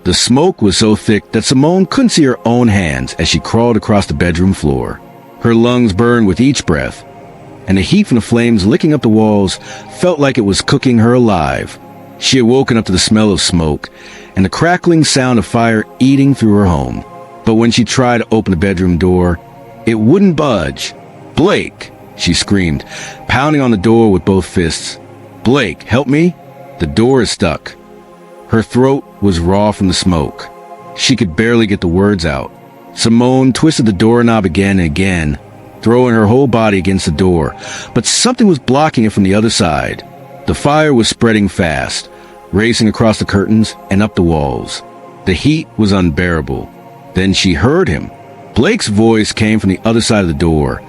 The smoke was so thick that Simone couldn't see her own hands as she crawled across the bedroom floor. Her lungs burned with each breath, and the heat from the flames licking up the walls felt like it was cooking her alive. She had woken up to the smell of smoke and the crackling sound of fire eating through her home. But when she tried to open the bedroom door, it wouldn't budge. "Blake!" she screamed, pounding on the door with both fists. "Blake, help me! The door is stuck." Her throat was raw from the smoke. She could barely get the words out. Simone twisted the doorknob again and again, throwing her whole body against the door, but something was blocking it from the other side. The fire was spreading fast, racing across the curtains and up the walls. The heat was unbearable. Then she heard him. Blake's voice came from the other side of the door,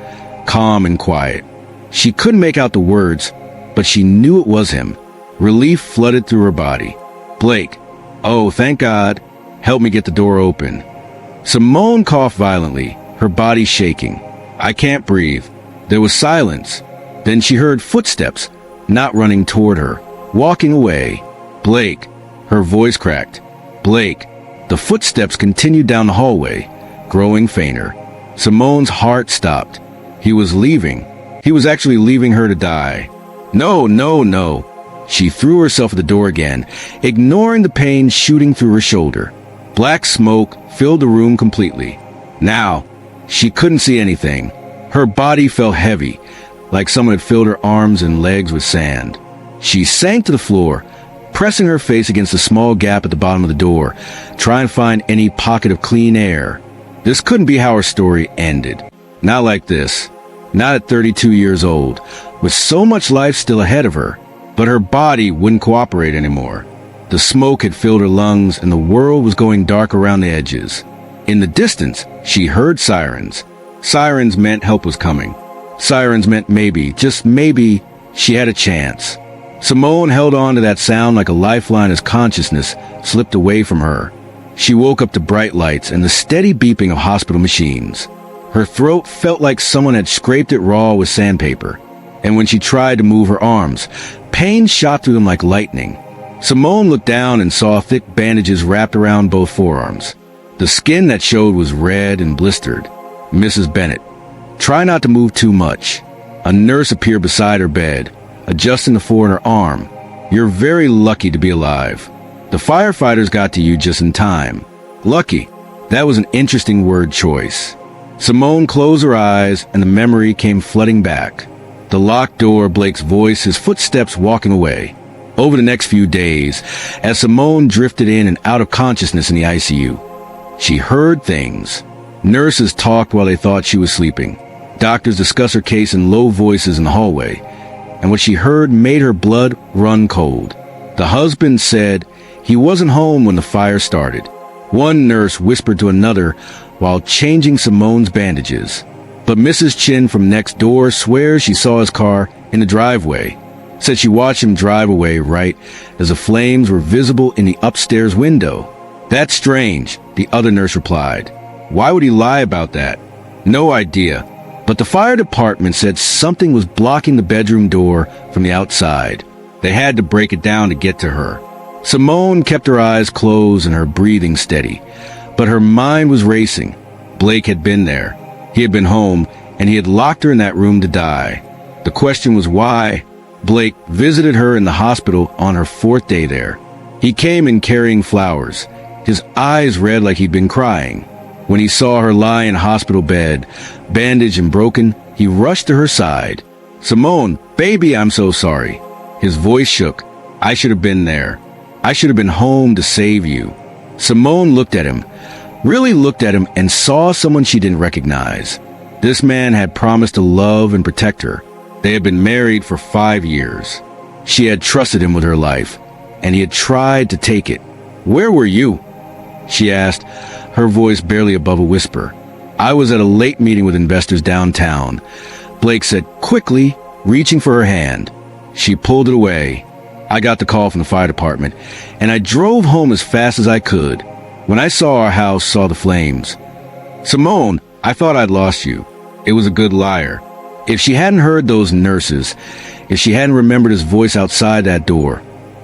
calm and quiet. She couldn't make out the words, but she knew it was him. Relief flooded through her body. "Blake, oh, thank God. Help me get the door open." Simone coughed violently, her body shaking. "I can't breathe." There was silence. Then she heard footsteps, not running toward her, walking away. "Blake." Her voice cracked. "Blake." The footsteps continued down the hallway, growing fainter. Simone's heart stopped. He was leaving. He was actually leaving her to die. No, no, no. She threw herself at the door again, ignoring the pain shooting through her shoulder. Black smoke filled the room completely. Now, she couldn't see anything. Her body felt heavy, like someone had filled her arms and legs with sand. She sank to the floor, pressing her face against the small gap at the bottom of the door, trying to find any pocket of clean air. This couldn't be how her story ended. Not like this. Not at 32 years old, with so much life still ahead of her. But her body wouldn't cooperate anymore. The smoke had filled her lungs and the world was going dark around the edges. In the distance, she heard sirens. Sirens meant help was coming. Sirens meant maybe, just maybe, she had a chance. Simone held on to that sound like a lifeline as consciousness slipped away from her. She woke up to bright lights and the steady beeping of hospital machines. Her throat felt like someone had scraped it raw with sandpaper. And when she tried to move her arms, pain shot through them like lightning. Simone looked down and saw thick bandages wrapped around both forearms. The skin that showed was red and blistered. "Mrs. Bennett, try not to move too much." A nurse appeared beside her bed, adjusting the four in her arm. "You're very lucky to be alive. The firefighters got to you just in time." Lucky. That was an interesting word choice. Simone closed her eyes and the memory came flooding back. The locked door, Blake's voice, his footsteps walking away. Over the next few days, as Simone drifted in and out of consciousness in the ICU, she heard things. Nurses talked while they thought she was sleeping. Doctors discussed her case in low voices in the hallway. And what she heard made her blood run cold. The husband said he wasn't home when the fire started. One nurse whispered to another while changing Simone's bandages. But Mrs. Chin from next door swears she saw his car in the driveway. Said she watched him drive away right as the flames were visible in the upstairs window. "That's strange," the other nurse replied. "Why would he lie about that?" "No idea. But the fire department said something was blocking the bedroom door from the outside. They had to break it down to get to her." Simone kept her eyes closed and her breathing steady, but her mind was racing. Blake had been there. He had been home, and he had locked her in that room to die. The question was why. Blake visited her in the hospital on her 4th day there. He came in carrying flowers, his eyes red like he'd been crying. When he saw her lie in a hospital bed, bandaged and broken, he rushed to her side. "Simone, baby, I'm so sorry." His voice shook. "I should have been there. I should have been home to save you." Simone looked at him, really looked at him, and saw someone she didn't recognize. This man had promised to love and protect her. They had been married for 5 years. She had trusted him with her life, and he had tried to take it. "Where were you?" she asked, her voice barely above a whisper. "I was at a late meeting with investors downtown," Blake said quickly, reaching for her hand. She pulled it away. "I got the call from the fire department, and I drove home as fast as I could. When I saw our house, saw the flames. Simone, I thought I'd lost you." It was a good liar. If she hadn't heard those nurses, if she hadn't remembered his voice outside that door,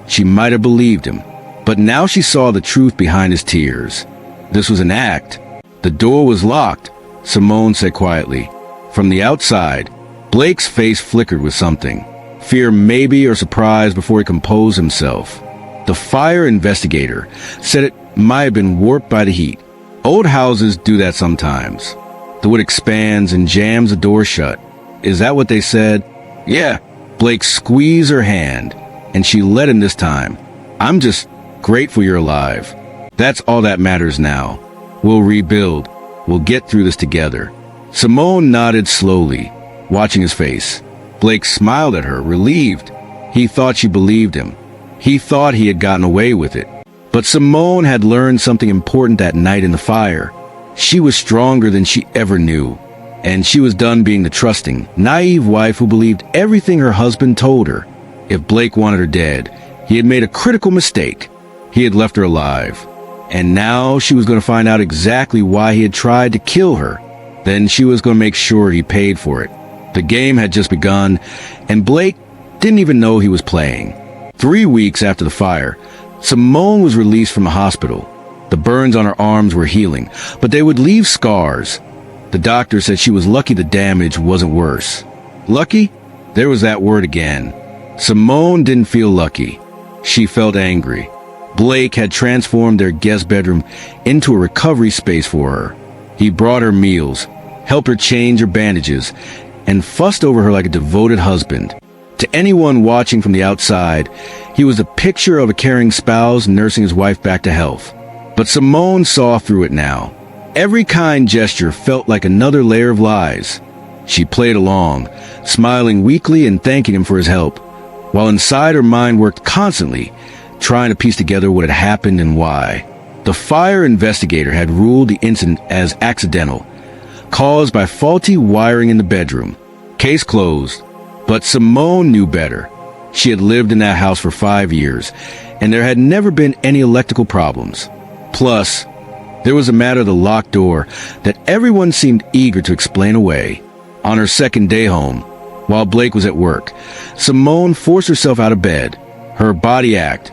she might have believed him. But now she saw the truth behind his tears. This was an act. The door was locked, Simone said quietly. From the outside, Blake's face flickered with something. Fear maybe or surprise before he composed himself. The fire investigator said it might have been warped by the heat. Old houses do that sometimes. The wood expands and jams the door shut. Is that what they said? Yeah. Blake squeezed her hand, and she let him this time. I'm just grateful you're alive. That's all that matters now. We'll rebuild. We'll get through this together. Simone nodded slowly, watching his face. Blake smiled at her, relieved. He thought she believed him. He thought he had gotten away with it. But Simone had learned something important that night in the fire. She was stronger than she ever knew. And she was done being the trusting, naive wife who believed everything her husband told her. If Blake wanted her dead, he had made a critical mistake. He had left her alive. And now she was going to find out exactly why he had tried to kill her. Then she was going to make sure he paid for it. The game had just begun, and Blake didn't even know he was playing. 3 weeks after the fire, Simone was released from the hospital. The burns on her arms were healing, but they would leave scars. The doctor said she was lucky the damage wasn't worse. Lucky? There was that word again. Simone didn't feel lucky. She felt angry. Blake had transformed their guest bedroom into a recovery space for her. He brought her meals, helped her change her bandages, and fussed over her like a devoted husband. To anyone watching from the outside, he was a picture of a caring spouse nursing his wife back to health. But Simone saw through it now. Every kind gesture felt like another layer of lies. She played along, smiling weakly and thanking him for his help, while inside her mind worked constantly, trying to piece together what had happened and why. The fire investigator had ruled the incident as accidental, caused by faulty wiring in the bedroom. Case closed. But Simone knew better. She had lived in that house for 5 years, and there had never been any electrical problems. Plus, there was a matter of the locked door that everyone seemed eager to explain away. On her second day home, while Blake was at work, Simone forced herself out of bed. Her body ached,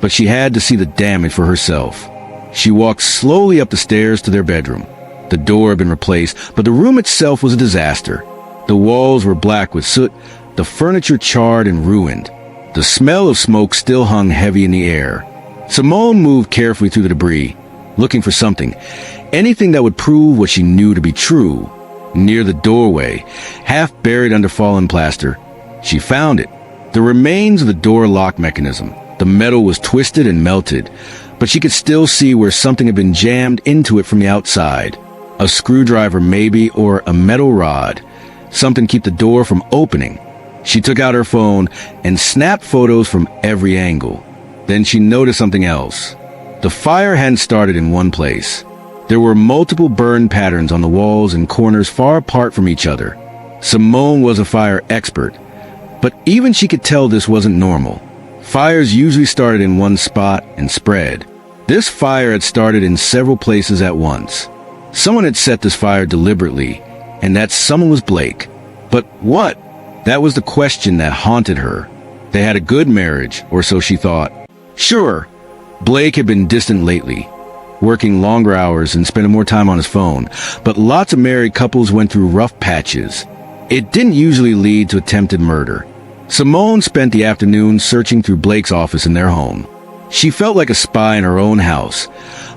but she had to see the damage for herself. She walked slowly up the stairs to their bedroom. The door had been replaced, but the room itself was a disaster. The walls were black with soot, the furniture charred and ruined. The smell of smoke still hung heavy in the air. Simone moved carefully through the debris, looking for something, anything that would prove what she knew to be true. Near the doorway, half buried under fallen plaster, she found it. The remains of the door lock mechanism. The metal was twisted and melted, but she could still see where something had been jammed into it from the outside. A screwdriver maybe, or a metal rod. Something to keep the door from opening. She took out her phone and snapped photos from every angle. Then she noticed something else. The fire hadn't started in one place. There were multiple burn patterns on the walls and corners far apart from each other. Simone was a fire expert, but even she could tell this wasn't normal. Fires usually started in one spot and spread. This fire had started in several places at once. Someone had set this fire deliberately, and that someone was Blake. But what? That was the question that haunted her. They had a good marriage, or so she thought. Sure, Blake had been distant lately, working longer hours and spending more time on his phone, but lots of married couples went through rough patches. It didn't usually lead to attempted murder. Simone spent the afternoon searching through Blake's office in their home. She felt like a spy in her own house,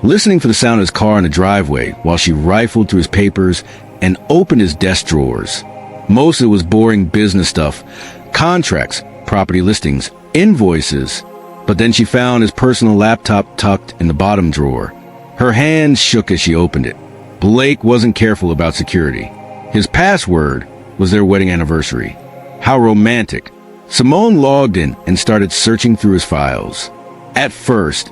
listening for the sound of his car in the driveway while she rifled through his papers and opened his desk drawers. Most of it was boring business stuff, contracts, property listings, invoices. But then she found his personal laptop tucked in the bottom drawer. Her hands shook as she opened it. Blake wasn't careful about security. His password was their wedding anniversary. How romantic. Simone logged in and started searching through his files. At first,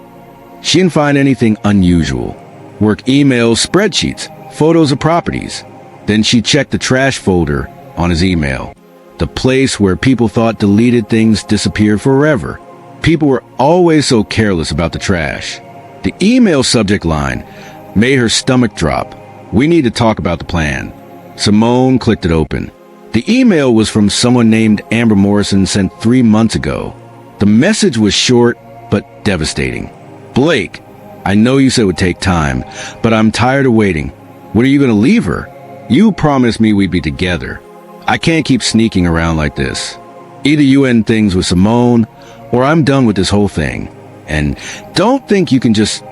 she didn't find anything unusual. Work emails, spreadsheets, photos of properties. Then she checked the trash folder on his email. The place where people thought deleted things disappeared forever. People were always so careless about the trash. The email subject line made her stomach drop. We need to talk about the plan. Simone clicked it open. The email was from someone named Amber Morrison, sent 3 months ago. The message was short but devastating. Blake, I know you said it would take time, but I'm tired of waiting. When are you going to leave her? You promised me we'd be together. I can't keep sneaking around like this. Either you end things with Simone, or I'm done with this whole thing. And don't think you can just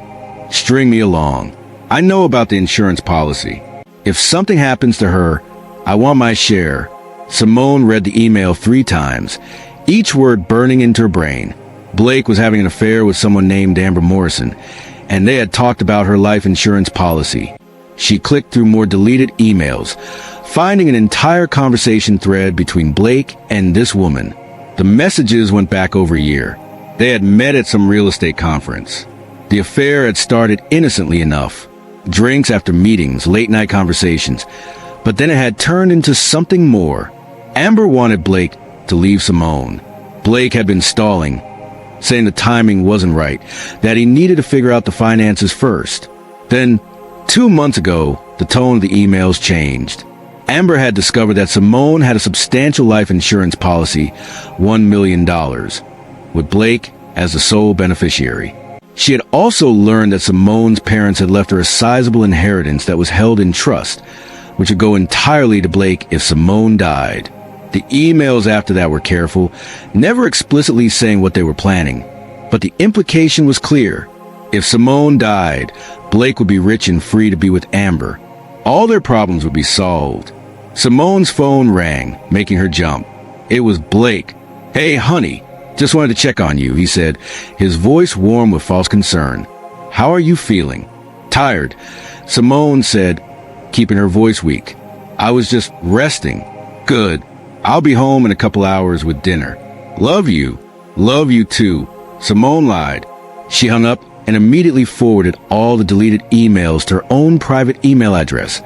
string me along. I know about the insurance policy. If something happens to her, I want my share. Simone read the email 3 times, each word burning into her brain. Blake was having an affair with someone named Amber Morrison, and they had talked about her life insurance policy. She clicked through more deleted emails, finding an entire conversation thread between Blake and this woman. The messages went back over a year. They had met at some real estate conference. The affair had started innocently enough. Drinks after meetings, late-night conversations. But then it had turned into something more. Amber wanted Blake to leave Simone. Blake had been stalling, saying the timing wasn't right, that he needed to figure out the finances first. Then, 2 months ago, the tone of the emails changed. Amber had discovered that Simone had a substantial life insurance policy, $1 million, with Blake as the sole beneficiary. She had also learned that Simone's parents had left her a sizable inheritance that was held in trust, which would go entirely to Blake if Simone died. The emails after that were careful, never explicitly saying what they were planning, but the implication was clear. If Simone died, Blake would be rich and free to be with Amber. All their problems would be solved. Simone's phone rang, making her jump. It was Blake. "Hey, honey, just wanted to check on you," he said, his voice warm with false concern. "How are you feeling?" "Tired," Simone said, keeping her voice weak. "I was just resting." "Good. I'll be home in a couple hours with dinner." "Love you." "Love you too." Simone lied. She hung up and immediately forwarded all the deleted emails to her own private email address,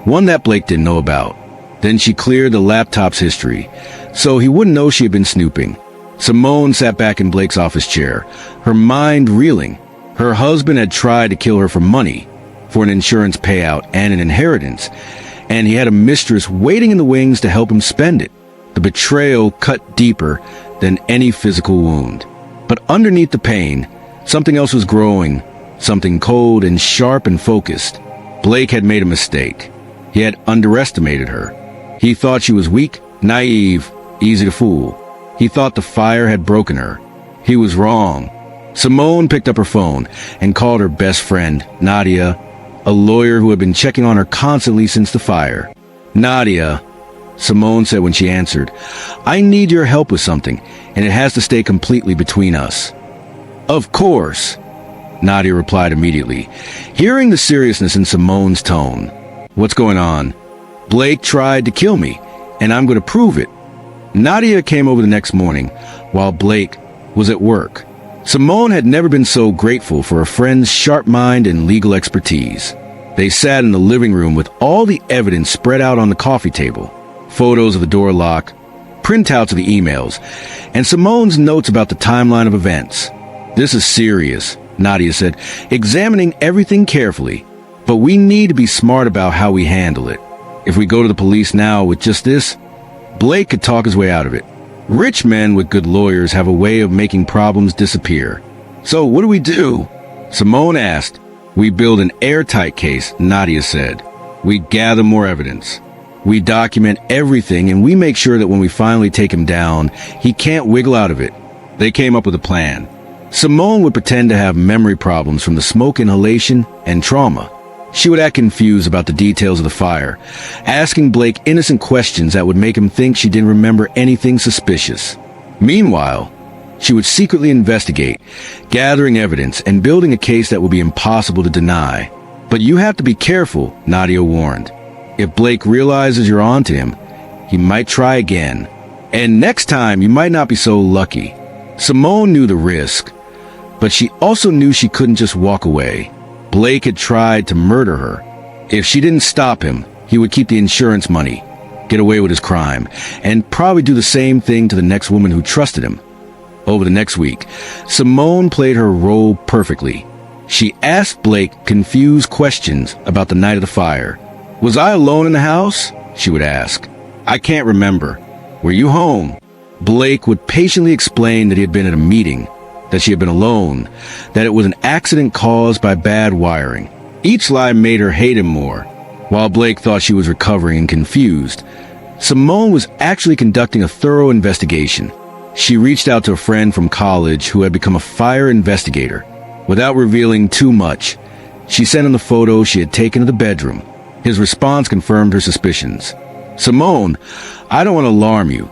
one that Blake didn't know about. Then she cleared the laptop's history, so he wouldn't know she had been snooping. Simone sat back in Blake's office chair, her mind reeling. Her husband had tried to kill her for money, for an insurance payout and an inheritance, and he had a mistress waiting in the wings to help him spend it. The betrayal cut deeper than any physical wound. But underneath the pain, something else was growing, something cold and sharp and focused. Blake had made a mistake. He had underestimated her. He thought she was weak, naive, easy to fool. He thought the fire had broken her. He was wrong. Simone picked up her phone and called her best friend, Nadia, a lawyer who had been checking on her constantly since the fire. "Nadia," Simone said when she answered, "I need your help with something, and it has to stay completely between us." "Of course," Nadia replied immediately, hearing the seriousness in Simone's tone. "What's going on?" "Blake tried to kill me, and I'm going to prove it." Nadia came over the next morning, while Blake was at work. Simone had never been so grateful for a friend's sharp mind and legal expertise. They sat in the living room with all the evidence spread out on the coffee table, photos of the door lock, printouts of the emails, and Simone's notes about the timeline of events. "This is serious," Nadia said, examining everything carefully. "But we need to be smart about how we handle it. If we go to the police now with just this, Blake could talk his way out of it. Rich men with good lawyers have a way of making problems disappear. So what do we do?" Simone asked. "We build an airtight case," Nadia said. "We gather more evidence. We document everything, and we make sure that when we finally take him down, he can't wiggle out of it." They came up with a plan. Simone would pretend to have memory problems from the smoke inhalation and trauma. She would act confused about the details of the fire, asking Blake innocent questions that would make him think she didn't remember anything suspicious. Meanwhile, she would secretly investigate, gathering evidence and building a case that would be impossible to deny. "But you have to be careful," Nadia warned. "If Blake realizes you're onto him, he might try again. And next time, you might not be so lucky." Simone knew the risk, but she also knew she couldn't just walk away. Blake had tried to murder her. If she didn't stop him, he would keep the insurance money, get away with his crime, and probably do the same thing to the next woman who trusted him. Over the next week, Simone played her role perfectly. She asked Blake confused questions about the night of the fire. "Was I alone in the house?" she would ask. "I can't remember." "Were you home?" Blake would patiently explain that he had been at a meeting, that she had been alone, that it was an accident caused by bad wiring. Each lie made her hate him more. While Blake thought she was recovering and confused, Simone was actually conducting a thorough investigation. She reached out to a friend from college who had become a fire investigator. Without revealing too much, she sent him the photo she had taken to the bedroom. His response confirmed her suspicions. "Simone, I don't want to alarm you,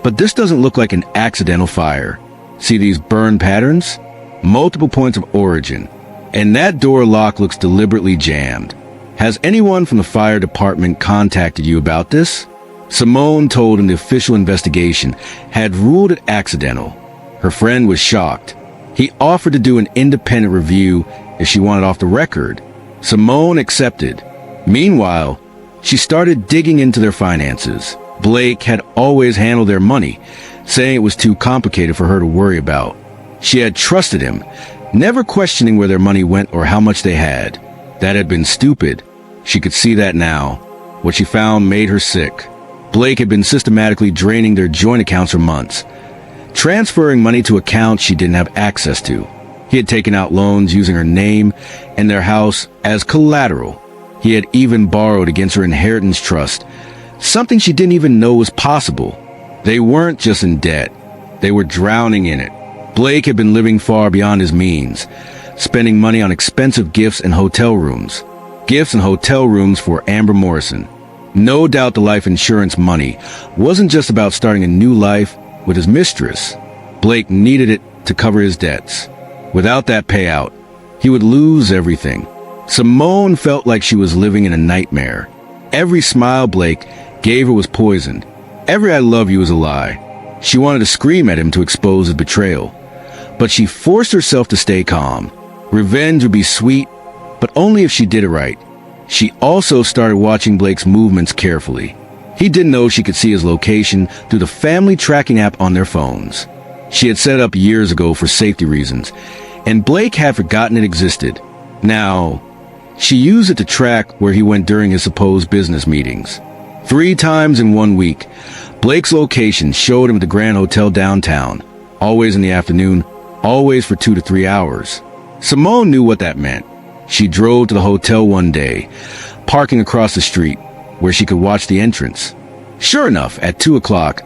but this doesn't look like an accidental fire. See these burn patterns? Multiple points of origin. And that door lock looks deliberately jammed. Has anyone from the fire department contacted you about this?" Simone told him the official investigation had ruled it accidental. Her friend was shocked. He offered to do an independent review if she wanted off the record. Simone accepted. Meanwhile, she started digging into their finances. Blake had always handled their money, saying it was too complicated for her to worry about. She had trusted him, never questioning where their money went or how much they had. That had been stupid. She could see that now. What she found made her sick. Blake had been systematically draining their joint accounts for months, transferring money to accounts she didn't have access to. He had taken out loans using her name and their house as collateral. He had even borrowed against her inheritance trust, something she didn't even know was possible. They weren't just in debt. They were drowning in it. Blake had been living far beyond his means, spending money on expensive gifts and hotel rooms. Gifts and hotel rooms for Amber Morrison. No doubt the life insurance money wasn't just about starting a new life with his mistress. Blake needed it to cover his debts. Without that payout, he would lose everything. Simone felt like she was living in a nightmare. Every smile Blake gave her was poisoned. Every "I love you" was a lie. She wanted to scream at him to expose his betrayal. But she forced herself to stay calm. Revenge would be sweet, but only if she did it right. She also started watching Blake's movements carefully. He didn't know she could see his location through the family tracking app on their phones. She had set it up years ago for safety reasons, and Blake had forgotten it existed. Now, she used it to track where he went during his supposed business meetings. 3 times in 1 week, Blake's location showed him at the Grand Hotel downtown, always in the afternoon, always for 2 to 3 hours. Simone knew what that meant. She drove to the hotel one day, parking across the street, where she could watch the entrance. Sure enough, at 2 o'clock,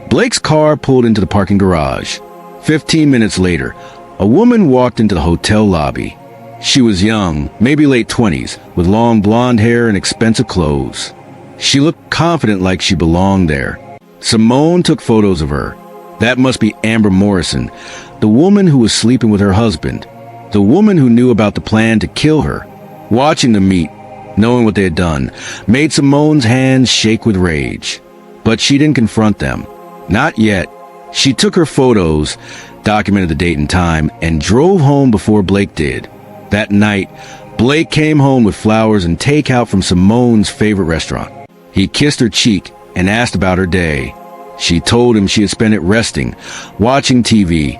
Blake's car pulled into the parking garage. 15 minutes later, a woman walked into the hotel lobby. She was young, maybe late 20s, with long blonde hair and expensive clothes. She looked confident, like she belonged there. Simone took photos of her. That must be Amber Morrison, the woman who was sleeping with her husband, the woman who knew about the plan to kill her. Watching them meet, knowing what they had done, made Simone's hands shake with rage. But she didn't confront them. Not yet. She took her photos, documented the date and time, and drove home before Blake did. That night, Blake came home with flowers and takeout from Simone's favorite restaurant. He kissed her cheek and asked about her day. She told him she had spent it resting, watching TV,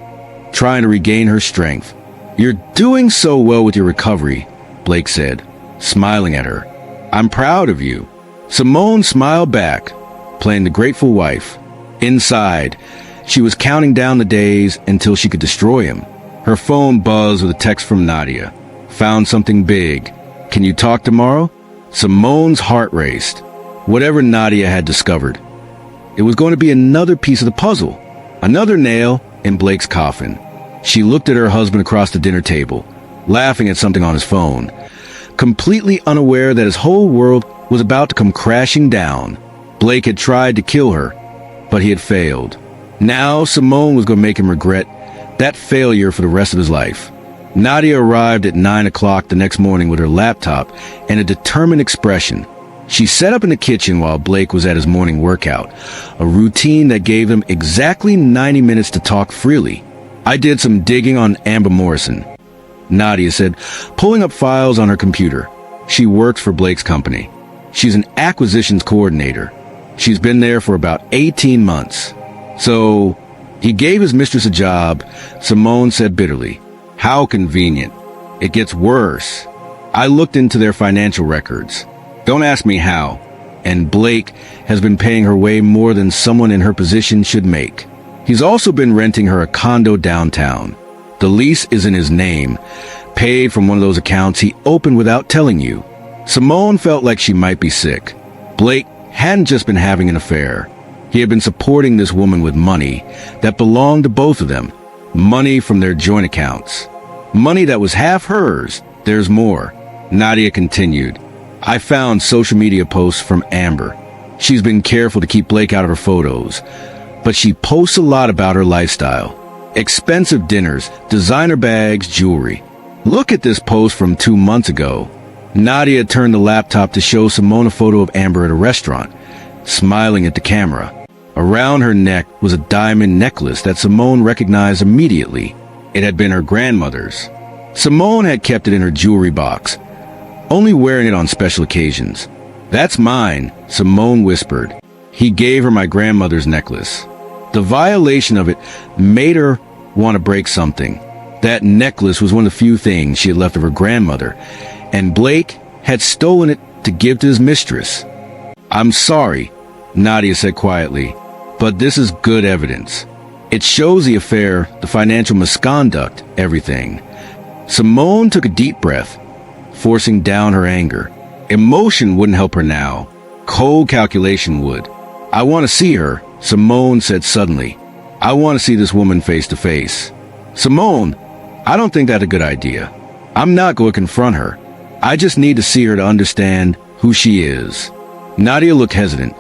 trying to regain her strength. "You're doing so well with your recovery," Blake said, smiling at her. "I'm proud of you." Simone smiled back, playing the grateful wife. Inside, she was counting down the days until she could destroy him. Her phone buzzed with a text from Nadia. "Found something big. Can you talk tomorrow?" Simone's heart raced. Whatever Nadia had discovered, it was going to be another piece of the puzzle, another nail in Blake's coffin. She looked at her husband across the dinner table, laughing at something on his phone, completely unaware that his whole world was about to come crashing down. Blake had tried to kill her, but he had failed. Now Simone was going to make him regret that failure for the rest of his life. Nadia arrived at 9 o'clock the next morning with her laptop and a determined expression. She set up in the kitchen while Blake was at his morning workout, a routine that gave them exactly 90 minutes to talk freely. "I did some digging on Amber Morrison," Nadia said, pulling up files on her computer. She works for Blake's company. She's an acquisitions coordinator. She's been there for about 18 months. "So, he gave his mistress a job," Simone said bitterly. "How convenient. It gets worse. I looked into their financial records. Don't ask me how. And Blake has been paying her way more than someone in her position should make. He's also been renting her a condo downtown. The lease is in his name, paid from one of those accounts he opened without telling you. Simone felt like she might be sick. Blake hadn't just been having an affair. He had been supporting this woman with money that belonged to both of them. Money from their joint accounts. Money that was half hers. There's more. Nadia continued. I found social media posts from Amber. She's been careful to keep Blake out of her photos, but she posts a lot about her lifestyle. Expensive dinners, designer bags, jewelry. Look at this post from 2 months ago. Nadia turned the laptop to show Simone a photo of Amber at a restaurant, smiling at the camera. Around her neck was a diamond necklace that Simone recognized immediately. It had been her grandmother's. Simone had kept it in her jewelry box, only wearing it on special occasions. That's mine, Simone whispered. He gave her my grandmother's necklace. The violation of it made her want to break something. That necklace was one of the few things she had left of her grandmother, and Blake had stolen it to give to his mistress. I'm sorry, Nadia said quietly, but this is good evidence. It shows the affair, the financial misconduct, everything. Simone took a deep breath, forcing down her anger. Emotion wouldn't help her now. Cold calculation would. I want to see her, Simone said suddenly. I want to see this woman face to face. Simone, I don't think that's a good idea. I'm not going to confront her. I just need to see her to understand who she is. Nadia looked hesitant,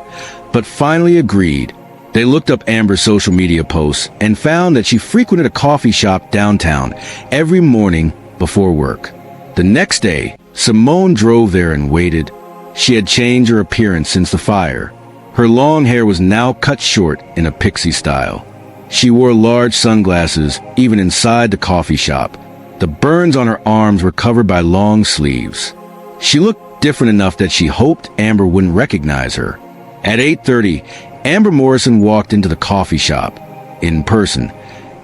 but finally agreed. They looked up Amber's social media posts and found that she frequented a coffee shop downtown every morning before work. The next day, Simone drove there and waited. She had changed her appearance since the fire. Her long hair was now cut short in a pixie style. She wore large sunglasses even inside the coffee shop. The burns on her arms were covered by long sleeves. She looked different enough that she hoped Amber wouldn't recognize her. At 8:30, Amber Morrison walked into the coffee shop. In person,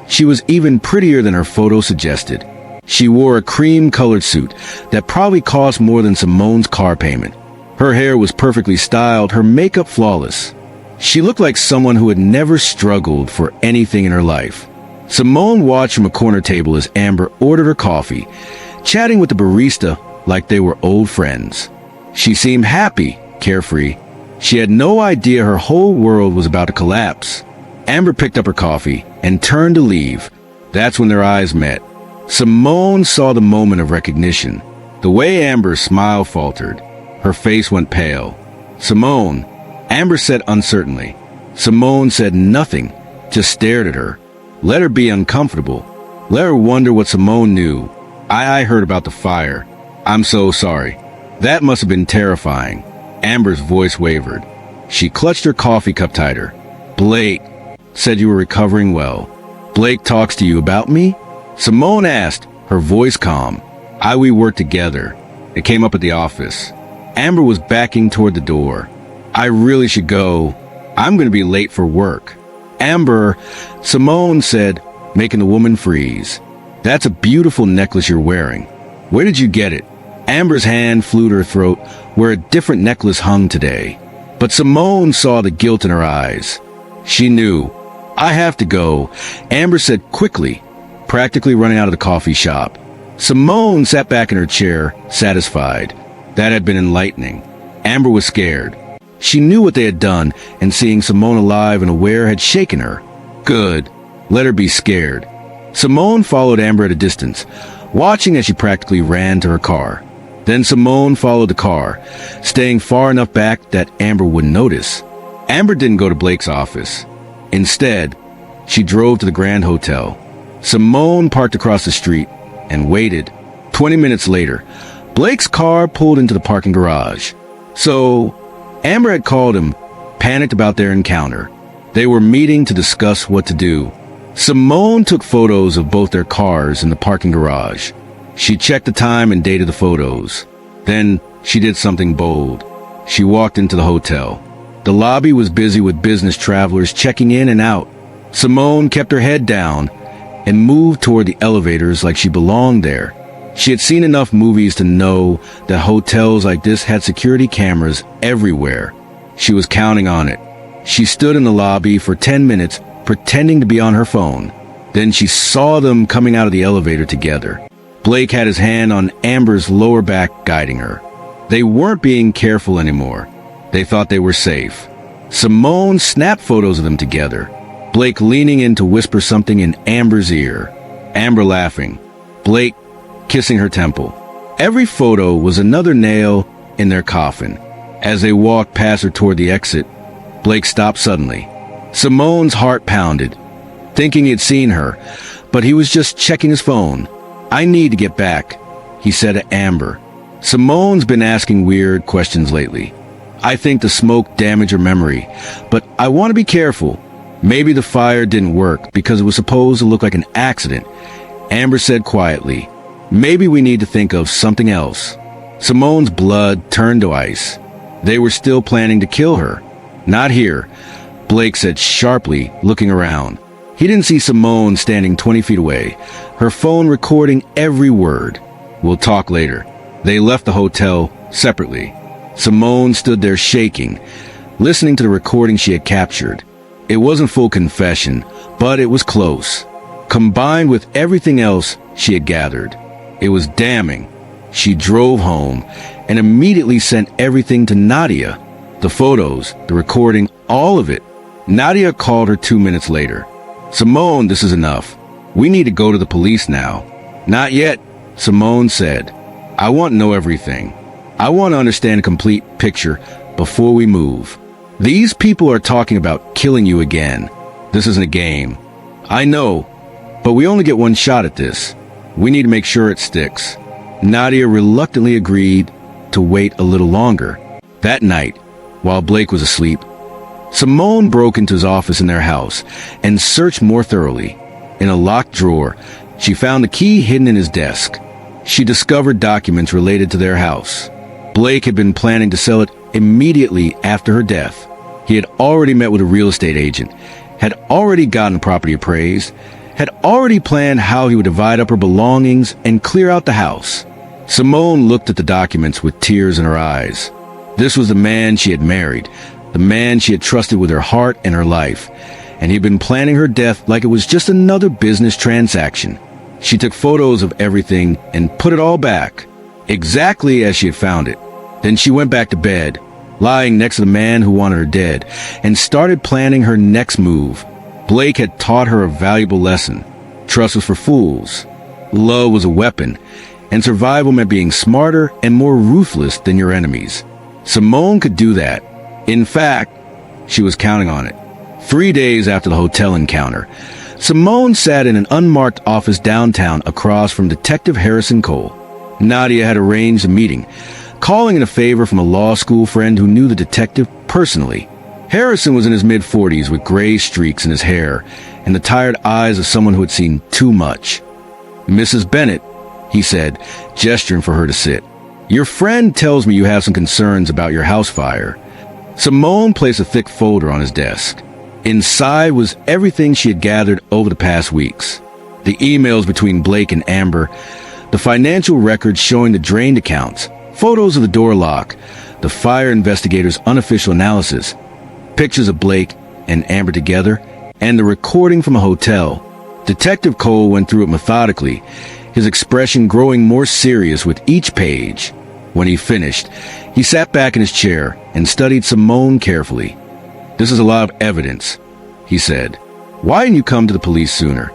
she was even prettier than her photo suggested. She wore a cream-colored suit that probably cost more than Simone's car payment. Her hair was perfectly styled, her makeup flawless. She looked like someone who had never struggled for anything in her life. Simone watched from a corner table as Amber ordered her coffee, chatting with the barista like they were old friends. She seemed happy, carefree. She had no idea her whole world was about to collapse. Amber picked up her coffee and turned to leave. That's when their eyes met. Simone saw the moment of recognition. The way Amber's smile faltered, her face went pale. Simone, Amber said uncertainly. Simone said nothing, just stared at her. Let her be uncomfortable. Let her wonder what Simone knew. I heard about the fire. I'm so sorry. That must have been terrifying. Amber's voice wavered. She clutched her coffee cup tighter. Blake said you were recovering well. Blake talks to you about me? Simone asked, her voice calm. We worked together. It came up at the office. Amber was backing toward the door. I really should go. I'm going to be late for work. Amber, Simone said, making the woman freeze. That's a beautiful necklace you're wearing. Where did you get it? Amber's hand flew to her throat, where a different necklace hung today. But Simone saw the guilt in her eyes. She knew. I have to go, Amber said quickly, practically running out of the coffee shop. Simone sat back in her chair, satisfied. That had been enlightening. Amber was scared. She knew what they had done, and seeing Simone alive and aware had shaken her. Good. Let her be scared. Simone followed Amber at a distance, watching as she practically ran to her car. Then Simone followed the car, staying far enough back that Amber wouldn't notice. Amber didn't go to Blake's office. Instead, she drove to the Grand Hotel. Simone parked across the street and waited. 20 minutes later, Blake's car pulled into the parking garage. So, Amber had called him, panicked about their encounter. They were meeting to discuss what to do. Simone took photos of both their cars in the parking garage. She checked the time and dated the photos. Then she did something bold. She walked into the hotel. The lobby was busy with business travelers checking in and out. Simone kept her head down and moved toward the elevators like she belonged there. She had seen enough movies to know that hotels like this had security cameras everywhere. She was counting on it. She stood in the lobby for 10 minutes, pretending to be on her phone. Then she saw them coming out of the elevator together. Blake had his hand on Amber's lower back, guiding her. They weren't being careful anymore. They thought they were safe. Simone snapped photos of them together, Blake leaning in to whisper something in Amber's ear. Amber laughing. Blake kissing her temple. Every photo was another nail in their coffin. As they walked past her toward the exit, Blake stopped suddenly. Simone's heart pounded, thinking he had seen her, but he was just checking his phone. "I need to get back," he said to Amber. Simone's been asking weird questions lately. "I think the smoke damaged her memory, but I want to be careful. Maybe the fire didn't work because it was supposed to look like an accident." Amber said quietly, "Maybe we need to think of something else." Simone's blood turned to ice. They were still planning to kill her. "Not here," Blake said sharply, looking around. He didn't see Simone standing 20 feet away, her phone recording every word. "We'll talk later." They left the hotel separately. Simone stood there shaking, listening to the recording she had captured. It wasn't full confession, but it was close. Combined with everything else she had gathered, it was damning. She drove home and immediately sent everything to Nadia. The photos, the recording, all of it. Nadia called her 2 minutes later. "Simone, this is enough. We need to go to the police now." "Not yet," Simone said. "I want to know everything. I want to understand a complete picture before we move. These people are talking about killing you again. This isn't a game. I know, but we only get one shot at this. We need to make sure it sticks." Nadia reluctantly agreed to wait a little longer. That night, while Blake was asleep, Simone broke into his office in their house and searched more thoroughly. In a locked drawer, she found the key hidden in his desk. She discovered documents related to their house. Blake had been planning to sell it immediately after her death. He had already met with a real estate agent, had already gotten the property appraised, had already planned how he would divide up her belongings and clear out the house. Simone looked at the documents with tears in her eyes. This was the man she had married, the man she had trusted with her heart and her life, and he'd been planning her death like it was just another business transaction. She took photos of everything and put it all back, exactly as she had found it. Then she went back to bed, lying next to the man who wanted her dead, and started planning her next move. Blake had taught her a valuable lesson. Trust was for fools. Love was a weapon, and survival meant being smarter and more ruthless than your enemies. Simone could do that. In fact, she was counting on it. 3 days after the hotel encounter, Simone sat in an unmarked office downtown across from Detective Harrison Cole. Nadia had arranged a meeting, calling in a favor from a law school friend who knew the detective personally. Harrison was in his mid-40s with gray streaks in his hair and the tired eyes of someone who had seen too much. "Mrs. Bennett," he said, gesturing for her to sit. "Your friend tells me you have some concerns about your house fire." Simone placed a thick folder on his desk. Inside was everything she had gathered over the past weeks. The emails between Blake and Amber, the financial records showing the drained accounts, photos of the door lock, the fire investigator's unofficial analysis, pictures of Blake and Amber together, and the recording from a hotel. Detective Cole went through it methodically, his expression growing more serious with each page. When he finished, he sat back in his chair and studied Simone carefully. "This is a lot of evidence," he said. "Why didn't you come to the police sooner?"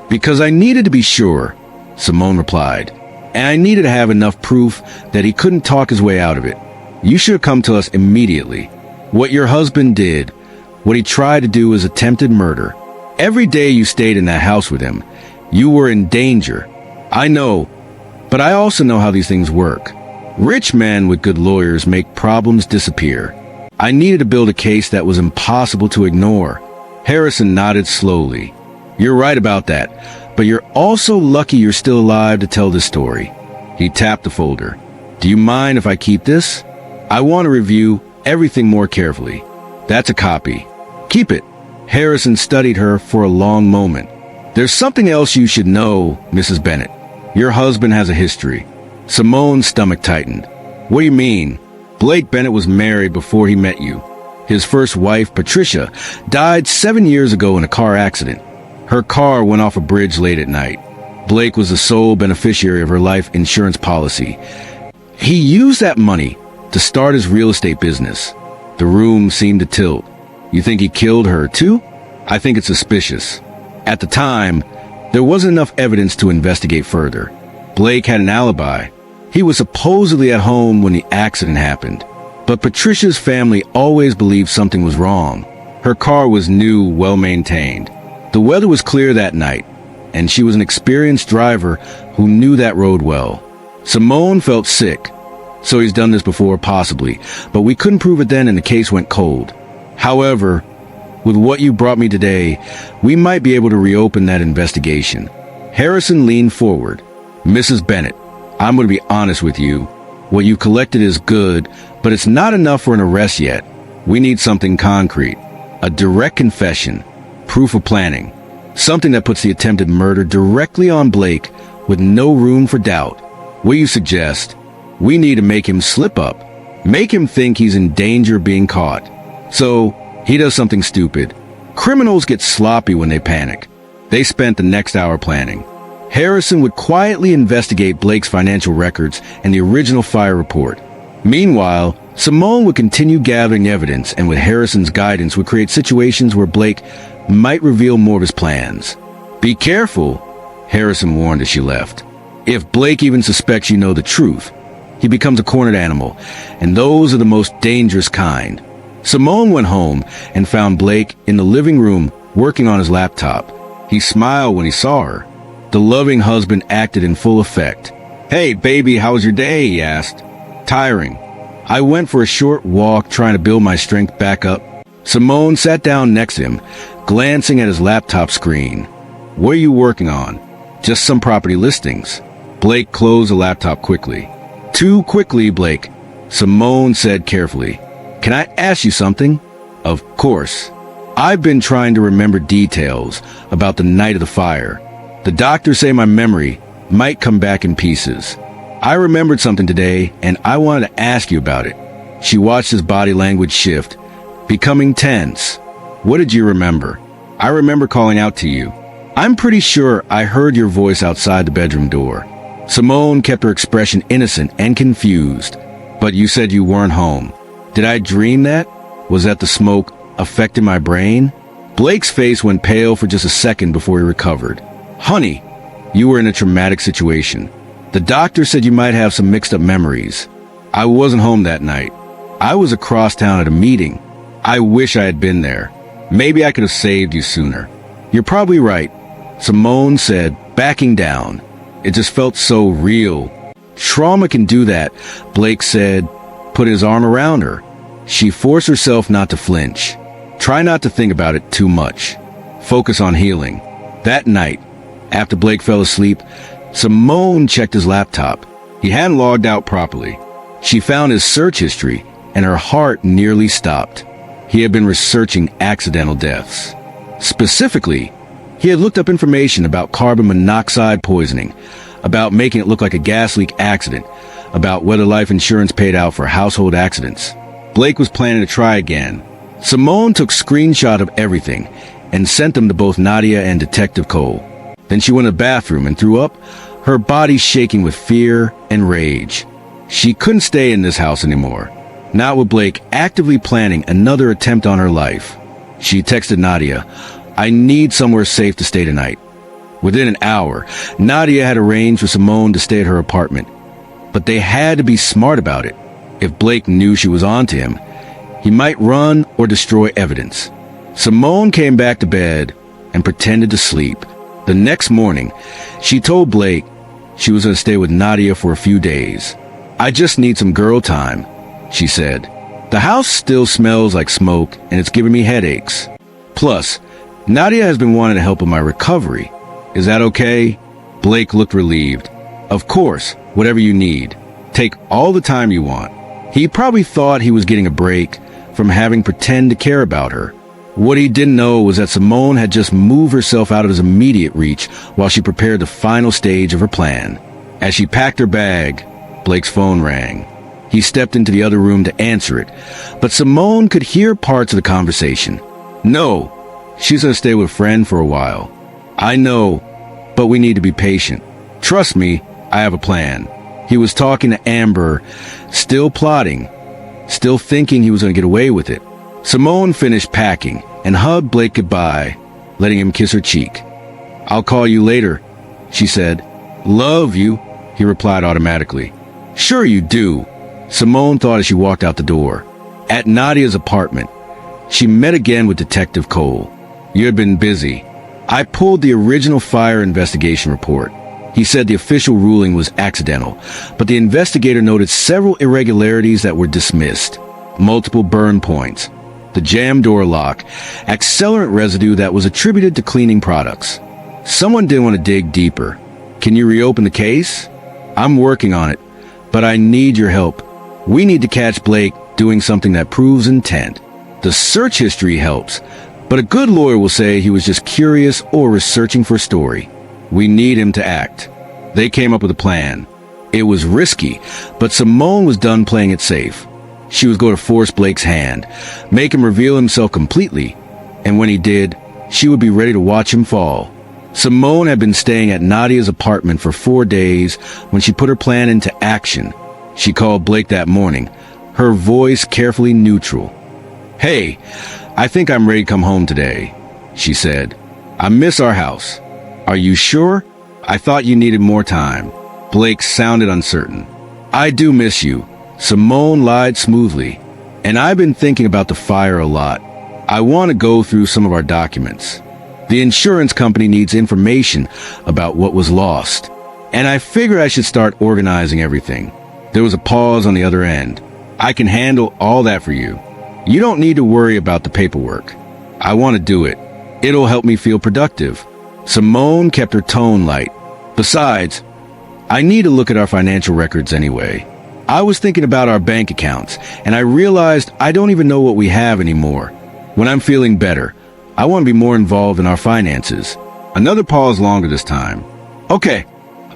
"Because I needed to be sure," Simone replied. "And I needed to have enough proof that he couldn't talk his way out of it. You should have come to us immediately. What your husband did, what he tried to do, was attempted murder. Every day you stayed in that house with him, you were in danger. I know, but I also know how these things work. Rich men with good lawyers make problems disappear. I needed to build a case that was impossible to ignore." Harrison nodded slowly. "You're right about that, but you're also lucky you're still alive to tell this story." He tapped the folder. "Do you mind if I keep this? I want to review everything more carefully." "That's a copy. Keep it." Harrison studied her for a long moment. "There's something else you should know, Mrs. Bennett. Your husband has a history." Simone's stomach tightened. "What do you mean?" "Blake Bennett was married before he met you. His first wife, Patricia, died 7 years ago in a car accident. Her car went off a bridge late at night. Blake was the sole beneficiary of her life insurance policy. He used that money to start his real estate business. The room seemed to tilt. You think he killed her too? I think it's suspicious. At the time, there wasn't enough evidence to investigate further. Blake had an alibi. He was supposedly at home when the accident happened. But Patricia's family always believed something was wrong. Her car was new, well-maintained. The weather was clear that night, and she was an experienced driver who knew that road well. Simone felt sick, so he's done this before possibly, but we couldn't prove it then and the case went cold. However, with what you brought me today, we might be able to reopen that investigation. Harrison leaned forward. Mrs. Bennett, I'm going to be honest with you. What you collected is good, but it's not enough for an arrest yet. We need something concrete. A direct confession. Proof of planning. Something that puts the attempted murder directly on Blake with no room for doubt. What do you suggest? We need to make him slip up. Make him think he's in danger of being caught. So, he does something stupid. Criminals get sloppy when they panic. They spent the next hour planning. Harrison would quietly investigate Blake's financial records and the original fire report. Meanwhile, Simone would continue gathering evidence and with Harrison's guidance would create situations where Blake might reveal more of his plans. Be careful, Harrison warned as she left. If Blake even suspects you know the truth, he becomes a cornered animal, and those are the most dangerous kind. Simone went home and found Blake in the living room working on his laptop. He smiled when he saw her. The loving husband acted in full effect. Hey, baby, how was your day? He asked. Tiring. I went for a short walk trying to build my strength back up. Simone sat down next to him, glancing at his laptop screen. What are you working on? Just some property listings. Blake closed the laptop quickly. Too quickly, Blake, Simone said carefully. Can I ask you something? Of course. I've been trying to remember details about the night of the fire. The doctors say my memory might come back in pieces. I remembered something today, and I wanted to ask you about it. She watched his body language shift, becoming tense. What did you remember? I remember calling out to you. I'm pretty sure I heard your voice outside the bedroom door. Simone kept her expression innocent and confused. But you said you weren't home. Did I dream that? Was that the smoke affecting my brain? Blake's face went pale for just a second before he recovered. Honey, you were in a traumatic situation. The doctor said you might have some mixed up memories. I wasn't home that night. I was across town at a meeting. I wish I had been there. Maybe I could have saved you sooner. You're probably right, Simone said, backing down. It just felt so real. Trauma can do that, Blake said, put his arm around her. She forced herself not to flinch. Try not to think about it too much. Focus on healing. That night, after Blake fell asleep, Simone checked his laptop. He hadn't logged out properly. She found his search history, and her heart nearly stopped. He had been researching accidental deaths. Specifically, he had looked up information about carbon monoxide poisoning, about making it look like a gas leak accident, about whether life insurance paid out for household accidents. Blake was planning to try again. Simone took screenshot of everything and sent them to both Nadia and Detective Cole. Then she went to the bathroom and threw up, her body shaking with fear and rage. She couldn't stay in this house anymore, not with Blake actively planning another attempt on her life. She texted Nadia, I need somewhere safe to stay tonight. Within an hour, Nadia had arranged for Simone to stay at her apartment. But they had to be smart about it. If Blake knew she was on to him, he might run or destroy evidence. Simone came back to bed and pretended to sleep. The next morning, she told Blake she was going to stay with Nadia for a few days. I just need some girl time, she said. The house still smells like smoke and it's giving me headaches. Plus, Nadia has been wanting to help with my recovery. Is that okay? Blake looked relieved. Of course, whatever you need. Take all the time you want. He probably thought he was getting a break from having pretend to care about her. What he didn't know was that Simone had just moved herself out of his immediate reach while she prepared the final stage of her plan. As she packed her bag, Blake's phone rang. He stepped into the other room to answer it, but Simone could hear parts of the conversation. No, she's going to stay with a friend for a while. I know, but we need to be patient. Trust me, I have a plan. He was talking to Amber, still plotting, still thinking he was going to get away with it. Simone finished packing and hugged Blake goodbye, letting him kiss her cheek. I'll call you later, she said. Love you, he replied automatically. Sure you do, Simone thought as she walked out the door. At Nadia's apartment, she met again with Detective Cole. You had been busy. I pulled the original fire investigation report. He said the official ruling was accidental, but the investigator noted several irregularities that were dismissed. Multiple burn points, the jam door lock, accelerant residue that was attributed to cleaning products. Someone didn't want to dig deeper. Can you reopen the case? I'm working on it, but I need your help. We need to catch Blake doing something that proves intent. The search history helps, but a good lawyer will say he was just curious or researching for a story. We need him to act. They came up with a plan. It was risky, but Simone was done playing it safe. She was going to force Blake's hand, make him reveal himself completely, and when he did, she would be ready to watch him fall. Simone had been staying at Nadia's apartment for 4 days when she put her plan into action. She called Blake that morning, her voice carefully neutral. Hey, I think I'm ready to come home today, she said. I miss our house. Are you sure? I thought you needed more time. Blake sounded uncertain. I do miss you. Simone lied smoothly. And I've been thinking about the fire a lot. I want to go through some of our documents. The insurance company needs information about what was lost. And I figure I should start organizing everything. There was a pause on the other end. I can handle all that for you. You don't need to worry about the paperwork. I want to do it. It'll help me feel productive. Simone kept her tone light. Besides, I need to look at our financial records anyway. I was thinking about our bank accounts, and I realized I don't even know what we have anymore. When I'm feeling better, I want to be more involved in our finances. Another pause longer this time. Okay,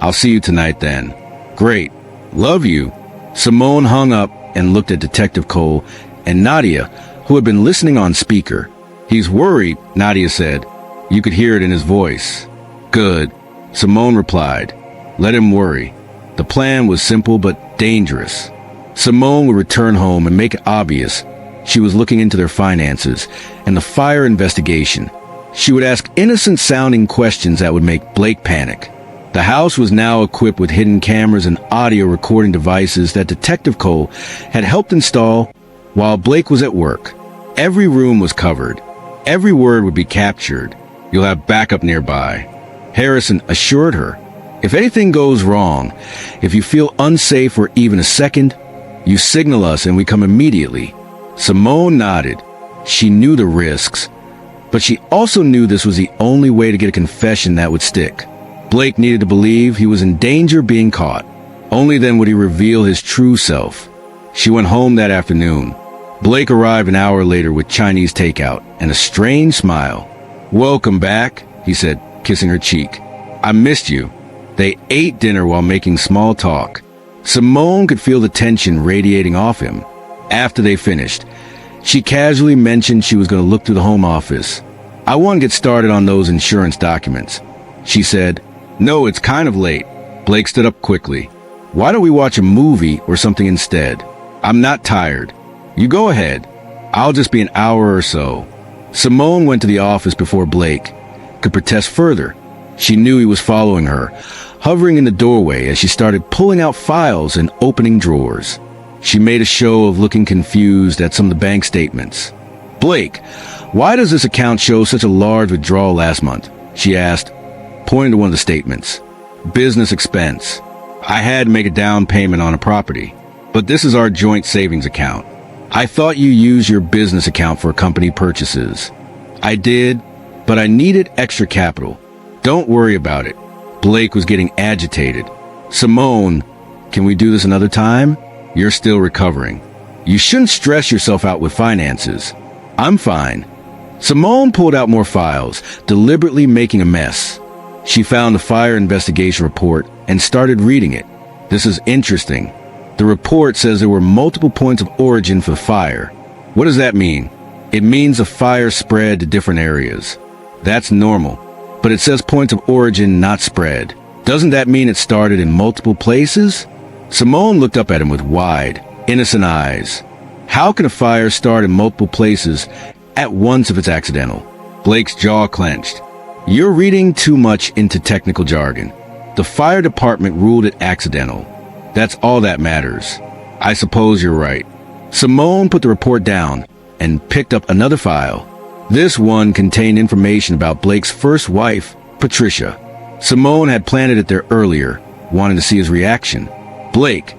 I'll see you tonight then. Great. Love you. Simone hung up and looked at Detective Cole and Nadia, who had been listening on speaker. He's worried, Nadia said. You could hear it in his voice. Good, Simone replied. Let him worry. The plan was simple but dangerous. Simone would return home and make it obvious she was looking into their finances and the fire investigation. She would ask innocent-sounding questions that would make Blake panic. The house was now equipped with hidden cameras and audio recording devices that Detective Cole had helped install while Blake was at work. Every room was covered. Every word would be captured. You'll have backup nearby, Harrison assured her. If anything goes wrong, if you feel unsafe for even a second, you signal us and we come immediately. Simone nodded. She knew the risks, but she also knew this was the only way to get a confession that would stick. Blake needed to believe he was in danger of being caught. Only then would he reveal his true self. She went home that afternoon. Blake arrived an hour later with Chinese takeout and a strange smile. Welcome back, he said, kissing her cheek. I missed you. They ate dinner while making small talk. Simone could feel the tension radiating off him. After they finished, she casually mentioned she was going to look through the home office. I want to get started on those insurance documents. She said, No, it's kind of late. Blake stood up quickly. Why don't we watch a movie or something instead? I'm not tired. You go ahead. I'll just be an hour or so. Simone went to the office before Blake could protest further. She knew he was following her, hovering in the doorway as she started pulling out files and opening drawers. She made a show of looking confused at some of the bank statements. Blake, why does this account show such a large withdrawal last month? She asked, pointing to one of the statements. Business expense. I had to make a down payment on a property, but this is our joint savings account. I thought you used your business account for company purchases. I did, but I needed extra capital. Don't worry about it. Blake was getting agitated. Simone, can we do this another time? You're still recovering. You shouldn't stress yourself out with finances. I'm fine. Simone pulled out more files, deliberately making a mess. She found the fire investigation report and started reading it. This is interesting. The report says there were multiple points of origin for the fire. What does that mean? It means the fire spread to different areas. That's normal. but it says points of origin, not spread. Doesn't that mean it started in multiple places? Simone looked up at him with wide, innocent eyes. How can a fire start in multiple places at once if it's accidental? Blake's jaw clenched. You're reading too much into technical jargon. The fire department ruled it accidental. That's all that matters. I suppose you're right. Simone put the report down and picked up another file. This one contained information about Blake's first wife, Patricia. Simone had planted it there earlier, wanting to see his reaction. Blake,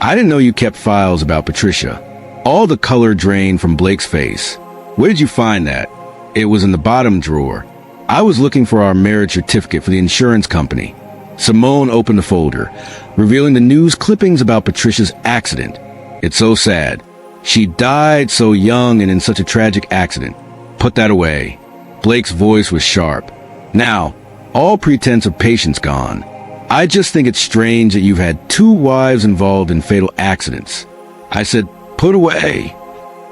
I didn't know you kept files about Patricia. All the color drained from Blake's face. Where did you find that? It was in the bottom drawer. I was looking for our marriage certificate for the insurance company. Simone opened the folder, revealing the news clippings about Patricia's accident. It's so sad. She died so young and in such a tragic accident. Put that away. Blake's voice was sharp. Now, all pretense of patience gone. I just think it's strange that you've had 2 wives involved in fatal accidents. I said, put away.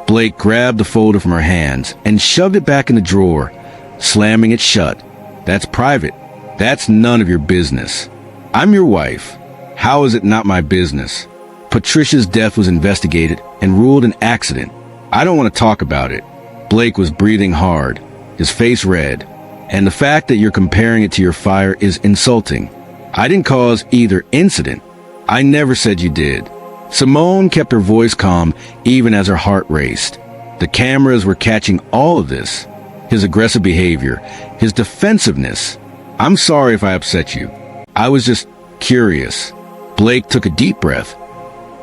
Blake grabbed the folder from her hands and shoved it back in the drawer, slamming it shut. That's private. That's none of your business. I'm your wife. How is it not my business? Patricia's death was investigated and ruled an accident. I don't want to talk about it. Blake was breathing hard, his face red, and the fact that you're comparing it to your fire is insulting. I didn't cause either incident. I never said you did. Simone kept her voice calm even as her heart raced. The cameras were catching all of this. His aggressive behavior, his defensiveness. I'm sorry if I upset you. I was just curious. Blake took a deep breath,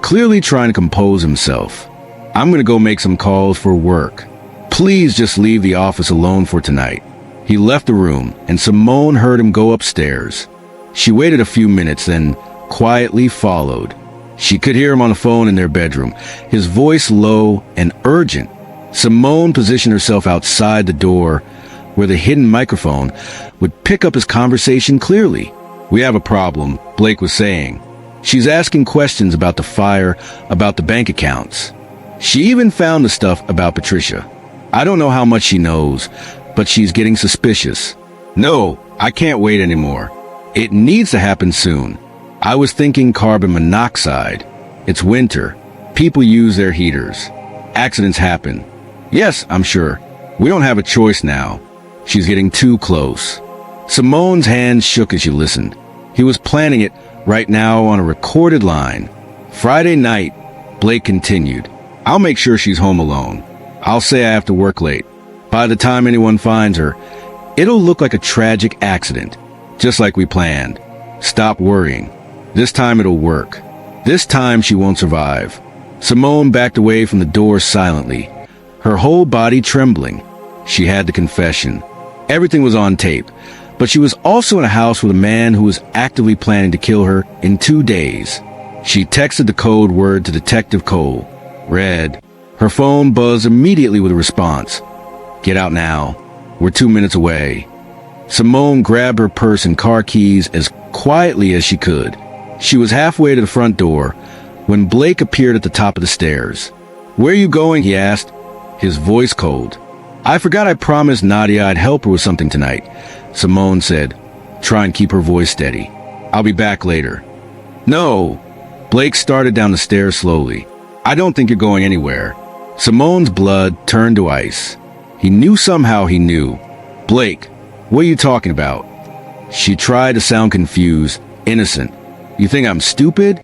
clearly trying to compose himself. I'm going to go make some calls for work. Please just leave the office alone for tonight. He left the room, and Simone heard him go upstairs. She waited a few minutes, then quietly followed. She could hear him on the phone in their bedroom, his voice low and urgent. Simone positioned herself outside the door, where the hidden microphone would pick up his conversation clearly. We have a problem, Blake was saying. She's asking questions about the fire, about the bank accounts. She even found the stuff about Patricia. I don't know how much she knows, but she's getting suspicious. No, I can't wait anymore. It needs to happen soon. I was thinking carbon monoxide. It's winter. People use their heaters. Accidents happen. Yes, I'm sure. We don't have a choice now. She's getting too close. Simone's hands shook as she listened. He was planning it right now on a recorded line. Friday night, Blake continued. I'll make sure she's home alone. I'll say I have to work late. By the time anyone finds her, it'll look like a tragic accident, just like we planned. Stop worrying. This time it'll work. This time she won't survive. Simone backed away from the door silently, her whole body trembling. She had the confession. Everything was on tape, but she was also in a house with a man who was actively planning to kill her in 2 days. She texted the code word to Detective Cole. Read. Her phone buzzed immediately with a response. Get out now. We're 2 minutes away. Simone grabbed her purse and car keys as quietly as she could. She was halfway to the front door when Blake appeared at the top of the stairs. Where are you going? He asked, his voice cold. I forgot I promised Nadia I'd help her with something tonight, Simone said, trying to keep her voice steady. I'll be back later. No. Blake started down the stairs slowly. I don't think you're going anywhere. Simone's blood turned to ice. He knew somehow he knew. Blake, what are you talking about? She tried to sound confused, innocent. You think I'm stupid?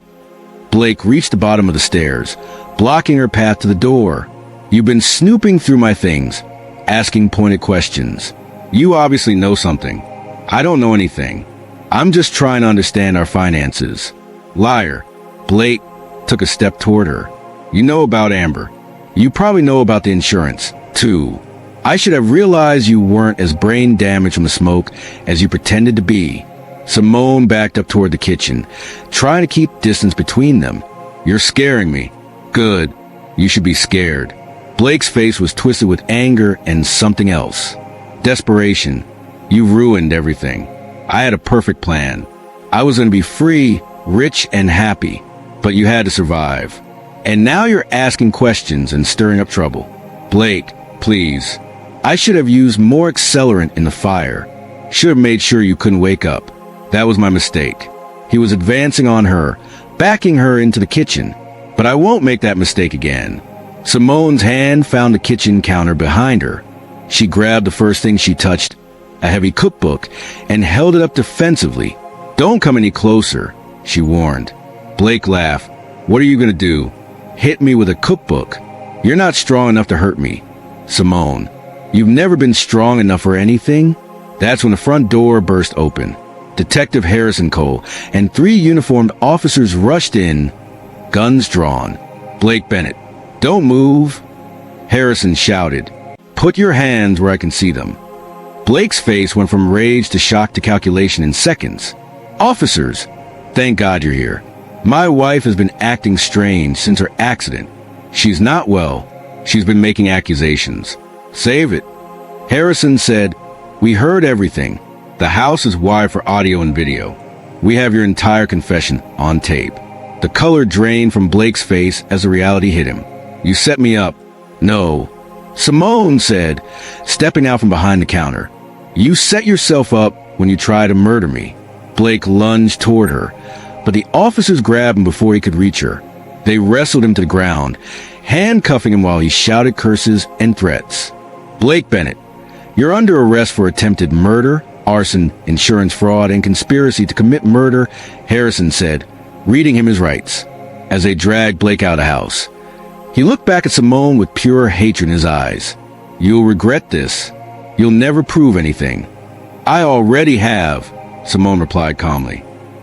Blake reached the bottom of the stairs, blocking her path to the door. You've been snooping through my things, asking pointed questions. You obviously know something. I don't know anything. I'm just trying to understand our finances. Liar. Blake took a step toward her. You know about Amber. You probably know about the insurance, too. I should have realized you weren't as brain damaged from the smoke as you pretended to be. Simone backed up toward the kitchen, trying to keep distance between them. You're scaring me. Good. You should be scared. Blake's face was twisted with anger and something else. Desperation. You ruined everything. I had a perfect plan. I was going to be free, rich, and happy, but you had to survive. And now you're asking questions and stirring up trouble. Blake, please. I should have used more accelerant in the fire. Should have made sure you couldn't wake up. That was my mistake. He was advancing on her, backing her into the kitchen. But I won't make that mistake again. Simone's hand found the kitchen counter behind her. She grabbed the first thing she touched, a heavy cookbook, and held it up defensively. Don't come any closer, she warned. Blake laughed. What are you going to do? Hit me with a cookbook? You're not strong enough to hurt me. Simone, you've never been strong enough for anything? That's when the front door burst open. Detective Harrison Cole and 3 uniformed officers rushed in, guns drawn. Blake Bennett, don't move. Harrison shouted, put your hands where I can see them. Blake's face went from rage to shock to calculation in seconds. Officers, thank God you're here. My wife has been acting strange since her accident. She's not well. She's been making accusations. Save it. Harrison said, we heard everything. The house is wired for audio and video. We have your entire confession on tape. The color drained from Blake's face as the reality hit him. You set me up. No. Simone said, stepping out from behind the counter. You set yourself up when you tried to murder me. Blake lunged toward her, but the officers grabbed him before he could reach her. They wrestled him to the ground, handcuffing him while he shouted curses and threats. Blake Bennett, you're under arrest for attempted murder, arson, insurance fraud, and conspiracy to commit murder, Harrison said, reading him his rights, as they dragged Blake out of the house. He looked back at Simone with pure hatred in his eyes. You'll regret this. You'll never prove anything. I already have, Simone replied calmly.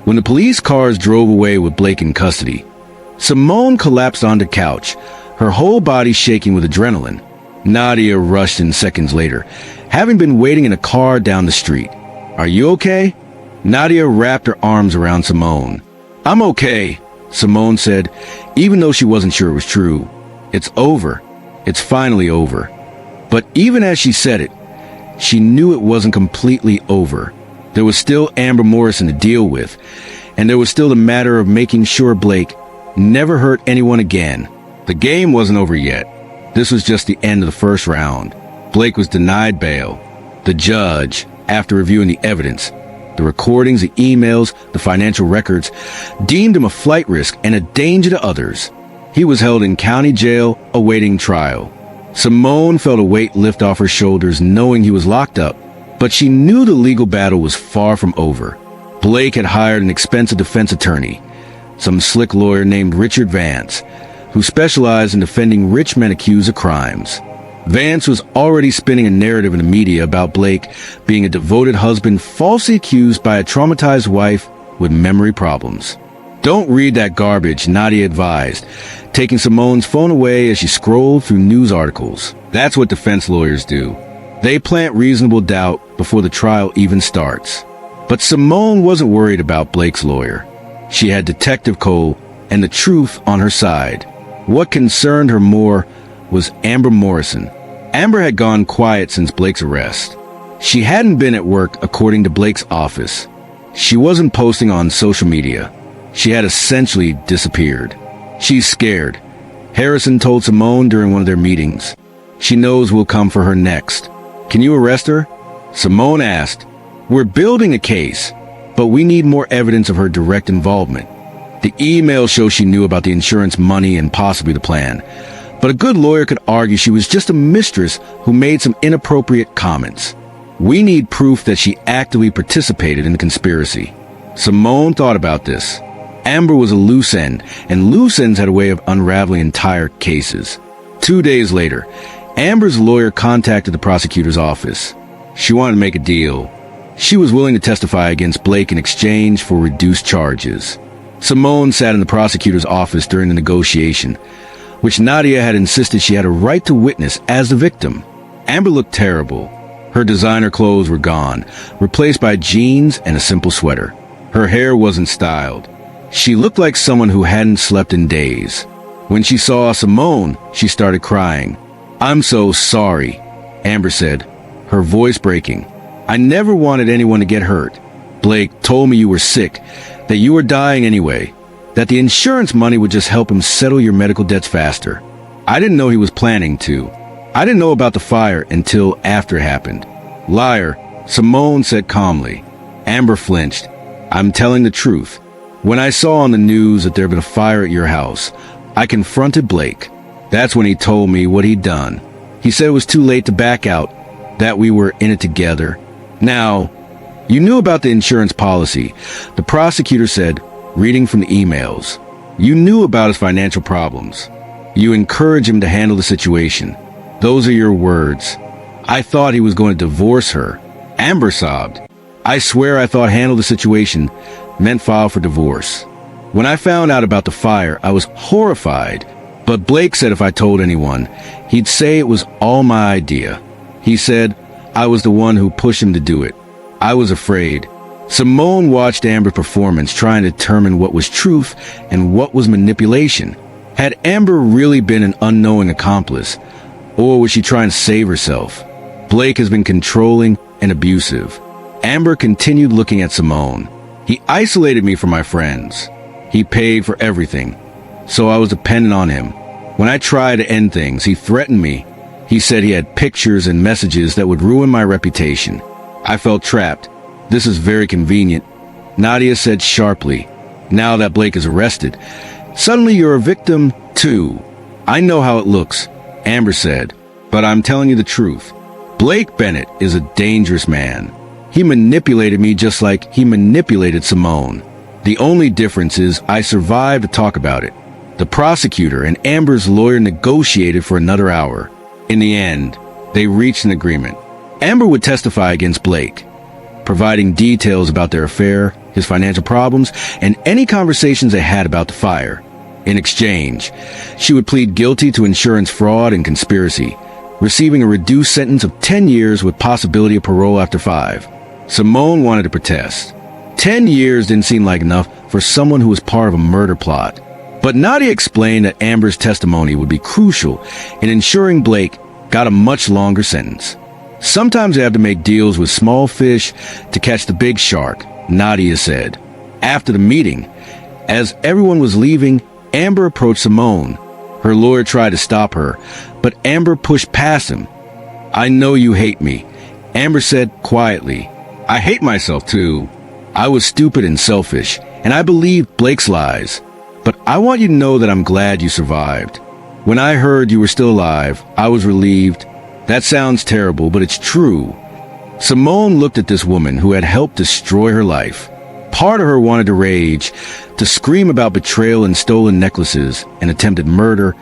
When the police cars drove away with Blake in custody, Simone collapsed on the couch, her whole body shaking with adrenaline. Nadia rushed in seconds later, having been waiting in a car down the street. Are you okay? Nadia wrapped her arms around Simone. I'm okay, Simone said, even though she wasn't sure it was true. It's over. It's finally over. But even as she said it, she knew it wasn't completely over. There was still Amber Morrison to deal with, and there was still the matter of making sure Blake never hurt anyone again. The game wasn't over yet. This was just the end of the first round. Blake was denied bail. The judge, after reviewing the evidence, the recordings, the emails, the financial records, deemed him a flight risk and a danger to others. He was held in county jail awaiting trial. Simone felt a weight lift off her shoulders knowing he was locked up, but she knew the legal battle was far from over. Blake had hired an expensive defense attorney, some slick lawyer named Richard Vance, who specialized in defending rich men accused of crimes. Vance was already spinning a narrative in the media about Blake being a devoted husband falsely accused by a traumatized wife with memory problems. Don't read that garbage, Nadia advised, taking Simone's phone away as she scrolled through news articles. That's what defense lawyers do. They plant reasonable doubt before the trial even starts. But Simone wasn't worried about Blake's lawyer. She had Detective Cole and the truth on her side. What concerned her more was Amber Morrison. Amber had gone quiet since Blake's arrest. She hadn't been at work according to Blake's office. She wasn't posting on social media. She had essentially disappeared. She's scared, Harrison told Simone during one of their meetings. She knows we'll come for her next. Can you arrest her? Simone asked. We're building a case, but we need more evidence of her direct involvement. The email shows she knew about the insurance money and possibly the plan, but a good lawyer could argue she was just a mistress who made some inappropriate comments. We need proof that she actively participated in the conspiracy. Simone thought about this. Amber was a loose end, and loose ends had a way of unraveling entire cases. 2 days later, Amber's lawyer contacted the prosecutor's office. She wanted to make a deal. She was willing to testify against Blake in exchange for reduced charges. Simone sat in the prosecutor's office during the negotiation, which Nadia had insisted she had a right to witness as the victim. Amber looked terrible. Her designer clothes were gone, replaced by jeans and a simple sweater. Her hair wasn't styled. She looked like someone who hadn't slept in days. When she saw Simone, she started crying. I'm so sorry, Amber said, her voice breaking. I never wanted anyone to get hurt. Blake told me you were sick, that you were dying anyway, that the insurance money would just help him settle your medical debts faster. I didn't know he was planning to. I didn't know about the fire until after it happened. Liar, Simone said calmly. Amber flinched. I'm telling the truth. When I saw on the news that there had been a fire at your house, I confronted Blake. That's when he told me what he'd done. He said it was too late to back out, that we were in it together. Now, you knew about the insurance policy. The prosecutor said, reading from the emails. You knew about his financial problems. You encouraged him to handle the situation. Those are your words. I thought he was going to divorce her. Amber sobbed. I swear I thought handle the situation meant file for divorce. When I found out about the fire, I was horrified. But Blake said if I told anyone, he'd say it was all my idea. He said I was the one who pushed him to do it. I was afraid. Simone watched Amber's performance, trying to determine what was truth and what was manipulation. Had Amber really been an unknowing accomplice, or was she trying to save herself? Blake has been controlling and abusive. Amber continued looking at Simone. He isolated me from my friends. He paid for everything, so I was dependent on him. When I tried to end things, he threatened me. He said he had pictures and messages that would ruin my reputation. I felt trapped. This is very convenient, Nadia said sharply. Now that Blake is arrested, suddenly you're a victim too. I know how it looks, Amber said, but I'm telling you the truth. Blake Bennett is a dangerous man. He manipulated me just like he manipulated Simone. The only difference is I survived to talk about it. The prosecutor and Amber's lawyer negotiated for another hour. In the end, they reached an agreement. Amber would testify against Blake, providing details about their affair, his financial problems, and any conversations they had about the fire. In exchange, she would plead guilty to insurance fraud and conspiracy, receiving a reduced sentence of 10 years with possibility of parole after 5. Simone wanted to protest. 10 years didn't seem like enough for someone who was part of a murder plot. But Nadia explained that Amber's testimony would be crucial in ensuring Blake got a much longer sentence. Sometimes they have to make deals with small fish to catch the big shark, Nadia said. After the meeting, as everyone was leaving, Amber approached Simone. Her lawyer tried to stop her, but Amber pushed past him. I know you hate me, Amber said quietly. I hate myself too. I was stupid and selfish, and I believed Blake's lies. But I want you to know that I'm glad you survived. When I heard you were still alive, I was relieved. That sounds terrible, but it's true. Simone looked at this woman who had helped destroy her life. Part of her wanted to rage, to scream about betrayal and stolen necklaces and attempted murder,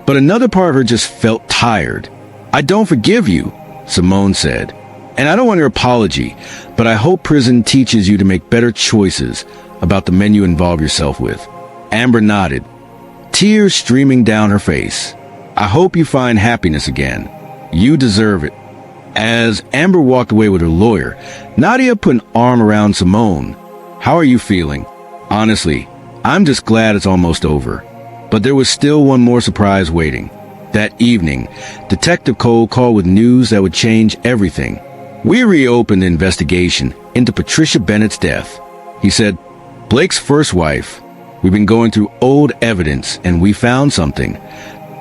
but another part of her just felt tired. I don't forgive you, Simone said, and I don't want your apology, but I hope prison teaches you to make better choices about the men you involve yourself with. Amber nodded, tears streaming down her face. I hope you find happiness again. You deserve it. As Amber walked away with her lawyer, Nadia put an arm around Simone. How are you feeling? Honestly, I'm just glad it's almost over. But there was still one more surprise waiting. That evening, Detective Cole called with news that would change everything. We reopened the investigation into Patricia Bennett's death. He said, Blake's first wife. We've been going through old evidence and we found something.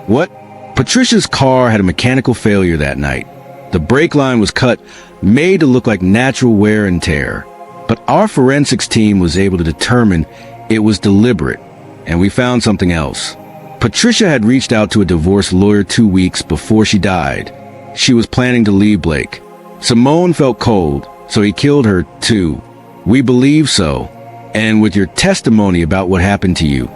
What? Patricia's car had a mechanical failure that night. The brake line was cut, made to look like natural wear and tear. But our forensics team was able to determine it was deliberate, and we found something else. Patricia had reached out to a divorce lawyer 2 weeks before she died. She was planning to leave Blake. Simone felt cold, so he killed her too. We believe so. And with your testimony about what happened to you,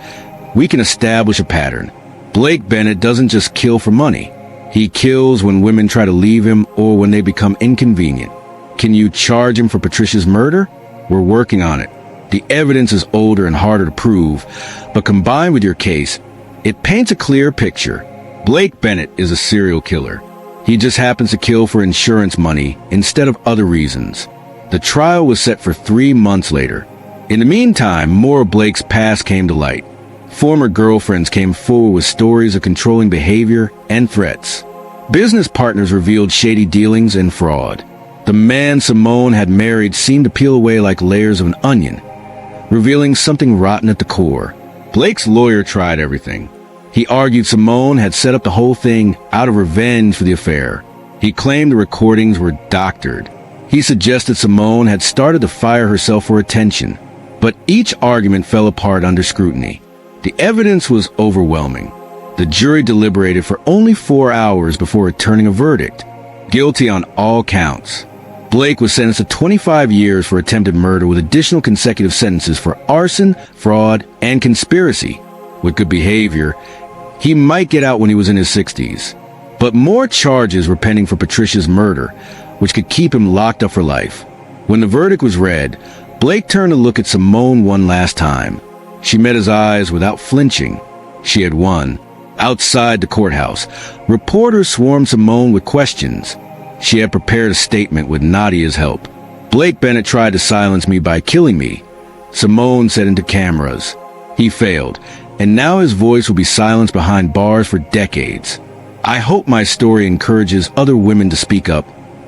we can establish a pattern. Blake Bennett doesn't just kill for money. He kills when women try to leave him or when they become inconvenient. Can you charge him for Patricia's murder? We're working on it. The evidence is older and harder to prove, but combined with your case, it paints a clear picture. Blake Bennett is a serial killer. He just happens to kill for insurance money instead of other reasons. The trial was set for 3 months later. In the meantime, more of Blake's past came to light. Former girlfriends came forward with stories of controlling behavior and threats. Business partners revealed shady dealings and fraud. The man Simone had married seemed to peel away like layers of an onion, revealing something rotten at the core. Blake's lawyer tried everything. He argued Simone had set up the whole thing out of revenge for the affair. He claimed the recordings were doctored. He suggested Simone had started the fire herself for attention, but each argument fell apart under scrutiny. The evidence was overwhelming. The jury deliberated for only 4 hours before returning a verdict. Guilty on all counts. Blake was sentenced to 25 years for attempted murder with additional consecutive sentences for arson, fraud, and conspiracy. With good behavior, he might get out when he was in his 60s. But more charges were pending for Patricia's murder, which could keep him locked up for life. When the verdict was read, Blake turned to look at Simone one last time. She met his eyes without flinching. She had won. Outside the courthouse, reporters swarmed Simone with questions. She had prepared a statement with Nadia's help. Blake Bennett tried to silence me by killing me, Simone said into cameras. He failed, and now his voice will be silenced behind bars for decades. I hope my story encourages other women to speak up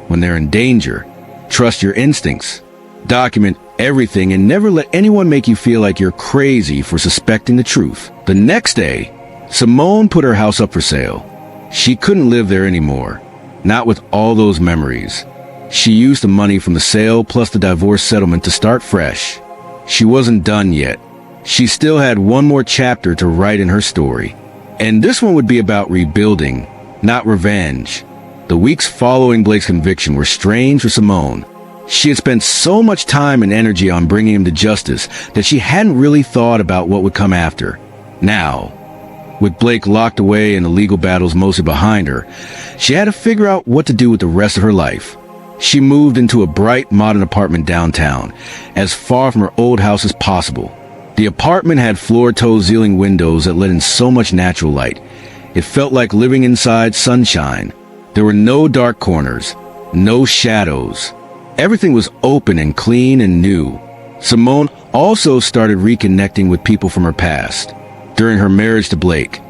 when they're in danger. Trust your instincts. Document everything and never let anyone make you feel like you're crazy for suspecting the truth. The next day, Simone put her house up for sale. She couldn't live there anymore. Not with all those memories. She used the money from the sale plus the divorce settlement to start fresh. She wasn't done yet. She still had one more chapter to write in her story. And this one would be about rebuilding, not revenge. The weeks following Blake's conviction were strange for Simone. She had spent so much time and energy on bringing him to justice that she hadn't really thought about what would come after. Now, with Blake locked away and the legal battles mostly behind her, she had to figure out what to do with the rest of her life. She moved into a bright, modern apartment downtown, as far from her old house as possible. The apartment had floor-to-ceiling windows that let in so much natural light. It felt like living inside sunshine. There were no dark corners, no shadows. Everything was open and clean and new. Simone also started reconnecting with people from her past. During her marriage to Blake,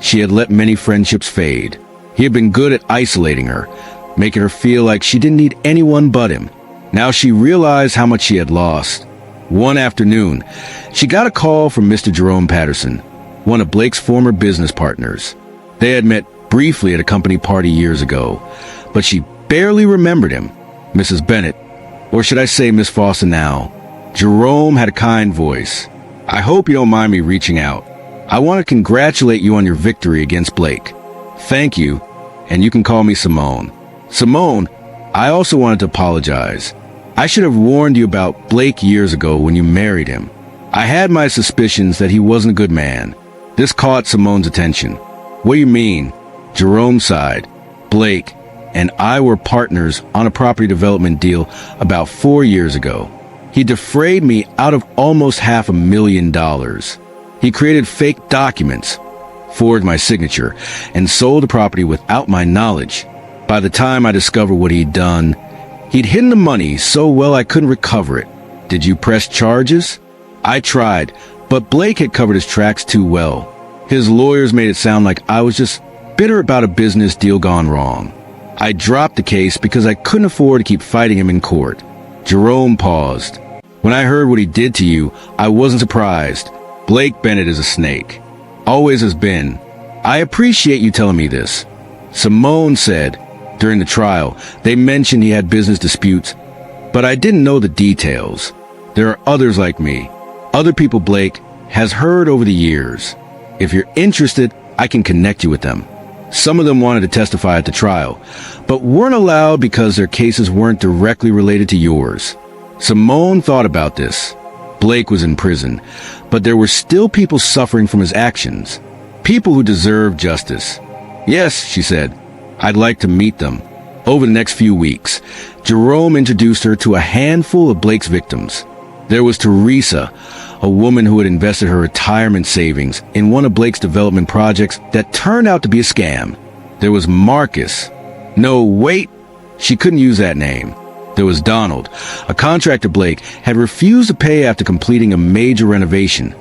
she had let many friendships fade. He had been good at isolating her, making her feel like she didn't need anyone but him. Now she realized how much she had lost. One afternoon, she got a call from Mr. Jerome Patterson, one of Blake's former business partners. They had met briefly at a company party years ago, but she barely remembered him. Mrs. Bennett, or should I say Miss Foster now. Jerome had a kind voice. I hope you don't mind me reaching out. I want to congratulate you on your victory against Blake. Thank you, and you can call me Simone. Simone, I also wanted to apologize. I should have warned you about Blake years ago when you married him. I had my suspicions that he wasn't a good man. This caught Simone's attention. What do you mean? Jerome sighed. Blake and I were partners on a property development deal about 4 years ago. He defrayed me out of almost $500,000. He created fake documents, forged my signature, and sold the property without my knowledge. By the time I discovered what he'd done, he'd hidden the money so well I couldn't recover it. Did you press charges? I tried, but Blake had covered his tracks too well. His lawyers made it sound like I was just bitter about a business deal gone wrong. I dropped the case because I couldn't afford to keep fighting him in court. Jerome paused. When I heard what he did to you, I wasn't surprised. Blake Bennett is a snake. Always has been. I appreciate you telling me this. Simone said, during the trial, they mentioned he had business disputes, but I didn't know the details. There are others like me. Other people Blake has heard over the years. If you're interested, I can connect you with them. Some of them wanted to testify at the trial, but weren't allowed because their cases weren't directly related to yours. Simone thought about this. Blake was in prison, but there were still people suffering from his actions. People who deserve justice. Yes, she said. I'd like to meet them. Over the next few weeks, Jerome introduced her to a handful of Blake's victims. There was Teresa, a woman who had invested her retirement savings in one of Blake's development projects that turned out to be a scam. There was Marcus. No, wait, she couldn't use that name. There was Donald, a contractor Blake had refused to pay after completing a major renovation,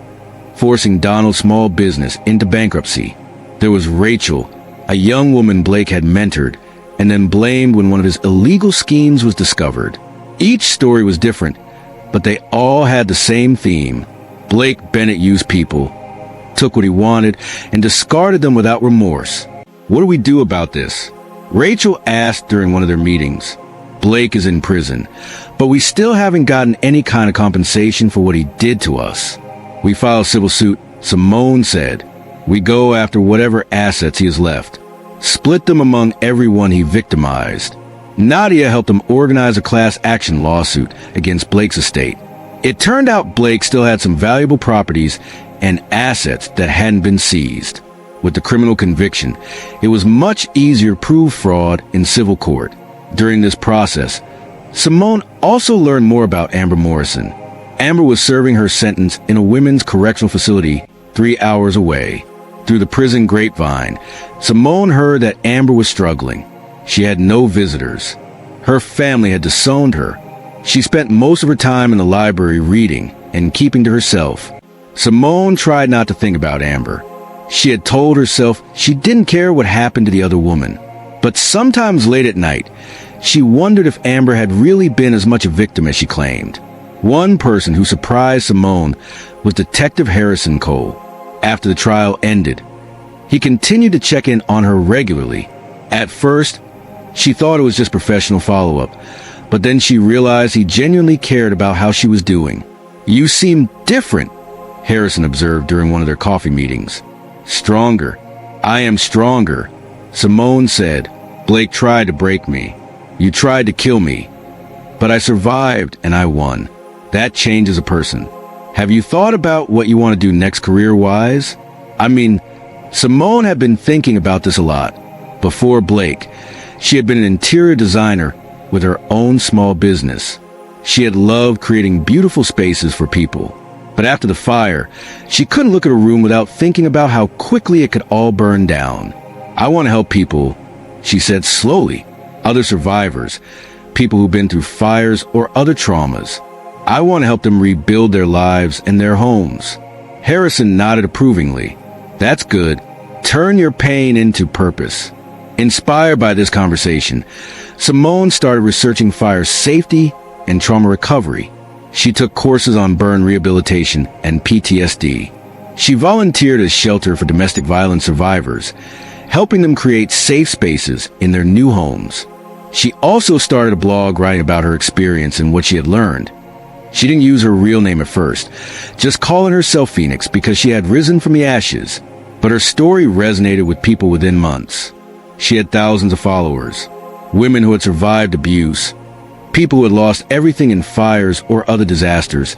forcing Donald's small business into bankruptcy. There was Rachel, a young woman Blake had mentored and then blamed when one of his illegal schemes was discovered. Each story was different, but they all had the same theme. Blake Bennett used people, took what he wanted, and discarded them without remorse. What do we do about this? Rachel asked during one of their meetings. Blake is in prison, but we still haven't gotten any kind of compensation for what he did to us. We file a civil suit, Simone said. We go after whatever assets he has left. Split them among everyone he victimized. Nadia helped him organize a class action lawsuit against Blake's estate. It turned out Blake still had some valuable properties and assets that hadn't been seized. With the criminal conviction, it was much easier to prove fraud in civil court. During this process, Simone also learned more about Amber Morrison. Amber was serving her sentence in a women's correctional facility 3 hours away. Through the prison grapevine, Simone heard that Amber was struggling. She had no visitors. Her family had disowned her. She spent most of her time in the library reading and keeping to herself. Simone tried not to think about Amber. She had told herself she didn't care what happened to the other woman. But sometimes late at night, she wondered if Amber had really been as much a victim as she claimed. One person who surprised Simone was Detective Harrison Cole. After the trial ended, he continued to check in on her regularly. At first, she thought it was just professional follow-up, but then she realized he genuinely cared about how she was doing. "You seem different," Harrison observed during one of their coffee meetings. "Stronger. I am stronger," Simone said. "Blake tried to break me. You tried to kill me. But I survived and I won. That changes a person. Have you thought about what you want to do next career-wise?" I mean, Simone had been thinking about this a lot. Before Blake, she had been an interior designer with her own small business. She had loved creating beautiful spaces for people. But after the fire, she couldn't look at a room without thinking about how quickly it could all burn down. "I want to help people," she said slowly, "other survivors, people who've been through fires or other traumas. I want to help them rebuild their lives and their homes." Harrison nodded approvingly. "That's good. Turn your pain into purpose." Inspired by this conversation, Simone started researching fire safety and trauma recovery. She took courses on burn rehabilitation and PTSD. She volunteered as shelter for domestic violence survivors, helping them create safe spaces in their new homes. She also started a blog writing about her experience and what she had learned. She didn't use her real name at first, just calling herself Phoenix because she had risen from the ashes. But her story resonated with people within months. She had thousands of followers, women who had survived abuse, people who had lost everything in fires or other disasters,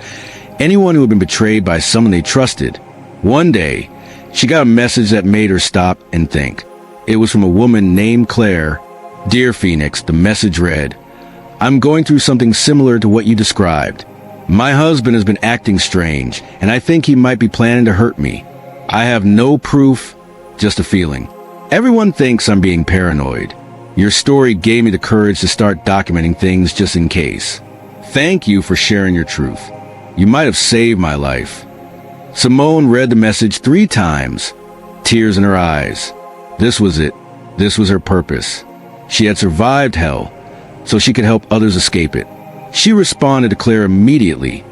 anyone who had been betrayed by someone they trusted. One day, she got a message that made her stop and think. It was from a woman named Claire. "Dear Phoenix," the message read, "I'm going through something similar to what you described. My husband has been acting strange, and I think he might be planning to hurt me. I have no proof, just a feeling. Everyone thinks I'm being paranoid. Your story gave me the courage to start documenting things just in case. Thank you for sharing your truth. You might have saved my life." Simone read the message 3 times, tears in her eyes. This was it. This was her purpose. She had survived hell, so she could help others escape it. She responded to Claire immediately,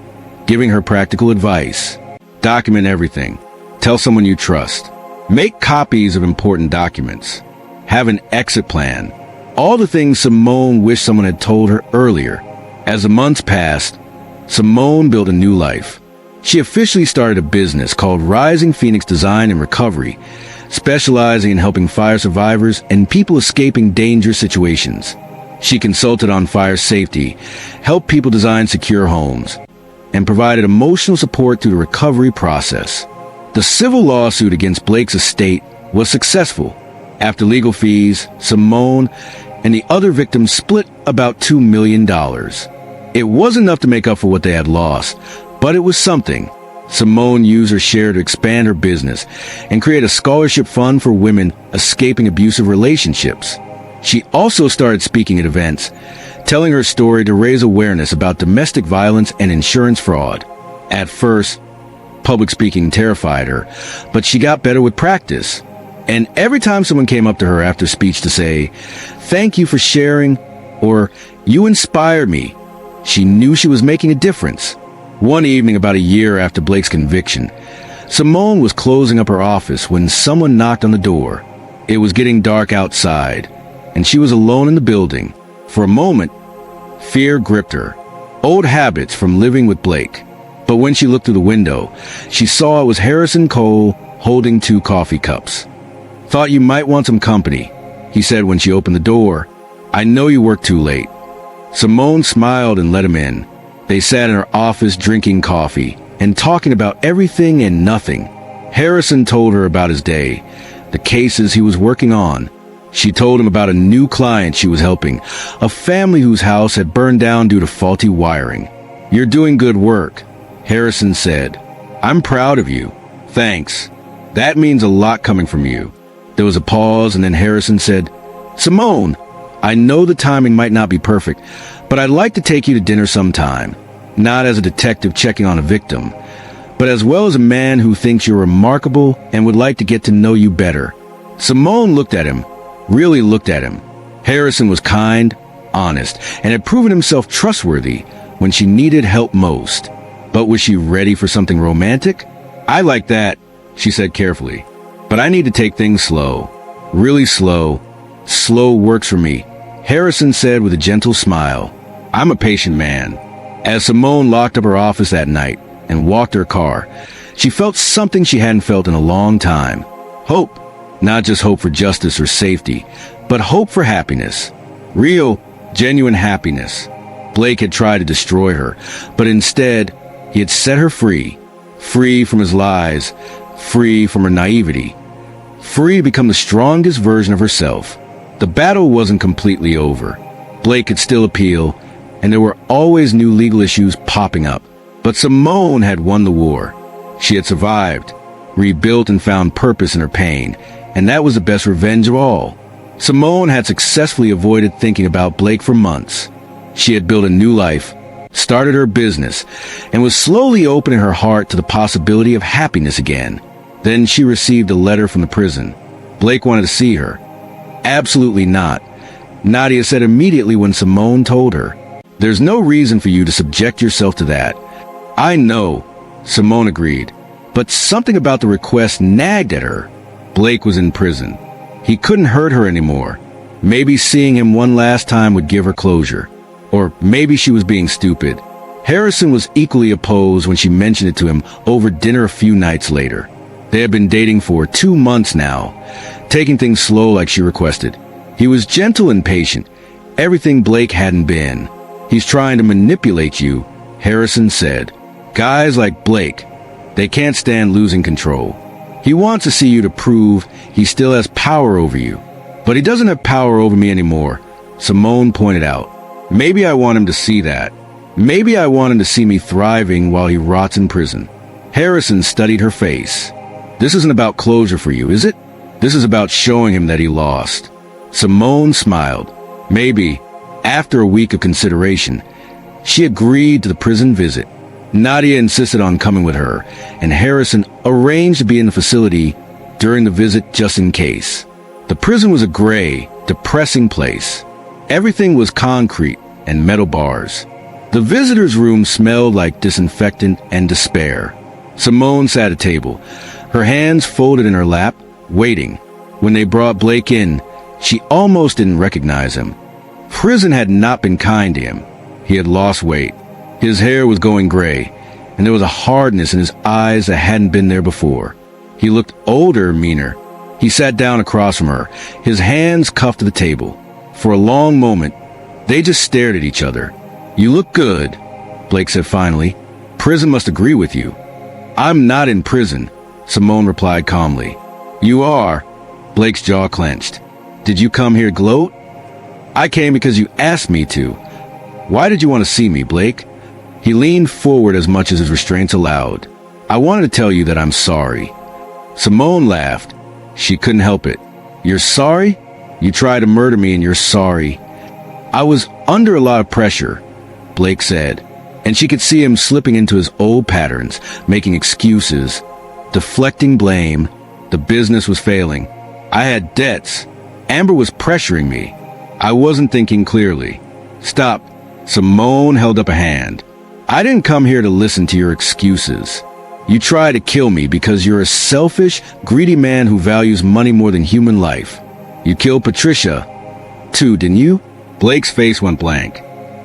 giving her practical advice. Document everything. Tell someone you trust. Make copies of important documents. Have an exit plan. All the things Simone wished someone had told her earlier. As the months passed, Simone built a new life. She officially started a business called Rising Phoenix Design and Recovery, specializing in helping fire survivors and people escaping dangerous situations. She consulted on fire safety, helped people design secure homes, and provided emotional support through the recovery process. The civil lawsuit against Blake's estate was successful. After legal fees, Simone and the other victims split about $2 million. It wasn't enough to make up for what they had lost, but it was something. Simone used her share to expand her business and create a scholarship fund for women escaping abusive relationships. She also started speaking at events, telling her story to raise awareness about domestic violence and insurance fraud. At first, public speaking terrified her, but she got better with practice. And every time someone came up to her after speech to say, "Thank you for sharing," or "You inspired me," she knew she was making a difference. One evening about a year after Blake's conviction, Simone was closing up her office when someone knocked on the door. It was getting dark outside, and she was alone in the building. For a moment, Fear gripped her. Old habits from living with Blake. But when she looked through the window, she saw it was Harrison Cole holding 2 coffee cups. "Thought you might want some company," he said when she opened the door. "I know you work too late." Simone smiled and let him in. They sat in her office drinking coffee and talking about everything and nothing. Harrison told her about his day, the cases he was working on. She told him about a new client she was helping, a family whose house had burned down due to faulty wiring. "You're doing good work," Harrison said. "I'm proud of you." "Thanks. That means a lot coming from you." There was a pause, and then Harrison said, "Simone, I know the timing might not be perfect, but I'd like to take you to dinner sometime. Not as a detective checking on a victim, but as well as a man who thinks you're remarkable and would like to get to know you better." Simone looked at him, really looked at him. Harrison was kind, honest, and had proven himself trustworthy when she needed help most. But was she ready for something romantic? "I like that," she said carefully. "But I need to take things slow. Really slow. Slow works for me," Harrison said with a gentle smile. "I'm a patient man." As Simone locked up her office that night and walked her car, she felt something she hadn't felt in a long time. Hope. Not just hope for justice or safety, but hope for happiness. Real, genuine happiness. Blake had tried to destroy her, but instead, he had set her free. Free from his lies, free from her naivety. Free to become the strongest version of herself. The battle wasn't completely over. Blake could still appeal, and there were always new legal issues popping up. But Simone had won the war. She had survived, rebuilt and found purpose in her pain, and that was the best revenge of all. Simone had successfully avoided thinking about Blake for months. She had built a new life, started her business, and was slowly opening her heart to the possibility of happiness again. Then she received a letter from the prison. Blake wanted to see her. "Absolutely not," Nadia said immediately when Simone told her. "There's no reason for you to subject yourself to that." "I know," Simone agreed, but something about the request nagged at her. Blake was in prison. He couldn't hurt her anymore. Maybe seeing him one last time would give her closure. Or maybe she was being stupid. Harrison was equally opposed when she mentioned it to him over dinner a few nights later. They had been dating for 2 months now, taking things slow like she requested. He was gentle and patient, everything Blake hadn't been. "He's trying to manipulate you," Harrison said. "Guys like Blake, they can't stand losing control. He wants to see you to prove he still has power over you. But he doesn't have power over me anymore," Simone pointed out. "Maybe I want him to see that. Maybe I want him to see me thriving while he rots in prison." Harrison studied her face. "This isn't about closure for you, is it? This is about showing him that he lost." Simone smiled. Maybe, after a week of consideration, she agreed to the prison visit. Nadia insisted on coming with her, and Harrison arranged to be in the facility during the visit just in case. The prison was a gray, depressing place. Everything was concrete and metal bars. The visitor's room smelled like disinfectant and despair. Simone sat at a table, her hands folded in her lap, waiting. When they brought Blake in, she almost didn't recognize him. Prison had not been kind to him. He had lost weight. His hair was going gray, and there was a hardness in his eyes that hadn't been there before. He looked older, meaner. He sat down across from her, his hands cuffed to the table. For a long moment, they just stared at each other. "You look good," Blake said finally. "Prison must agree with you." "I'm not in prison," Simone replied calmly. "You are." Blake's jaw clenched. "Did you come here to gloat?" "I came because you asked me to." "Why did you want to see me, Blake?" He leaned forward as much as his restraints allowed. "I wanted to tell you that I'm sorry." Simone laughed. She couldn't help it. "You're sorry? You tried to murder me and you're sorry." "I was under a lot of pressure," Blake said, and she could see him slipping into his old patterns, making excuses, deflecting blame. The business was failing. I had debts. Amber was pressuring me. I wasn't thinking clearly. "Stop." Simone held up a hand. "I didn't come here to listen to your excuses. You try to kill me because you're a selfish, greedy man who values money more than human life. You killed Patricia, too, didn't you?" Blake's face went blank.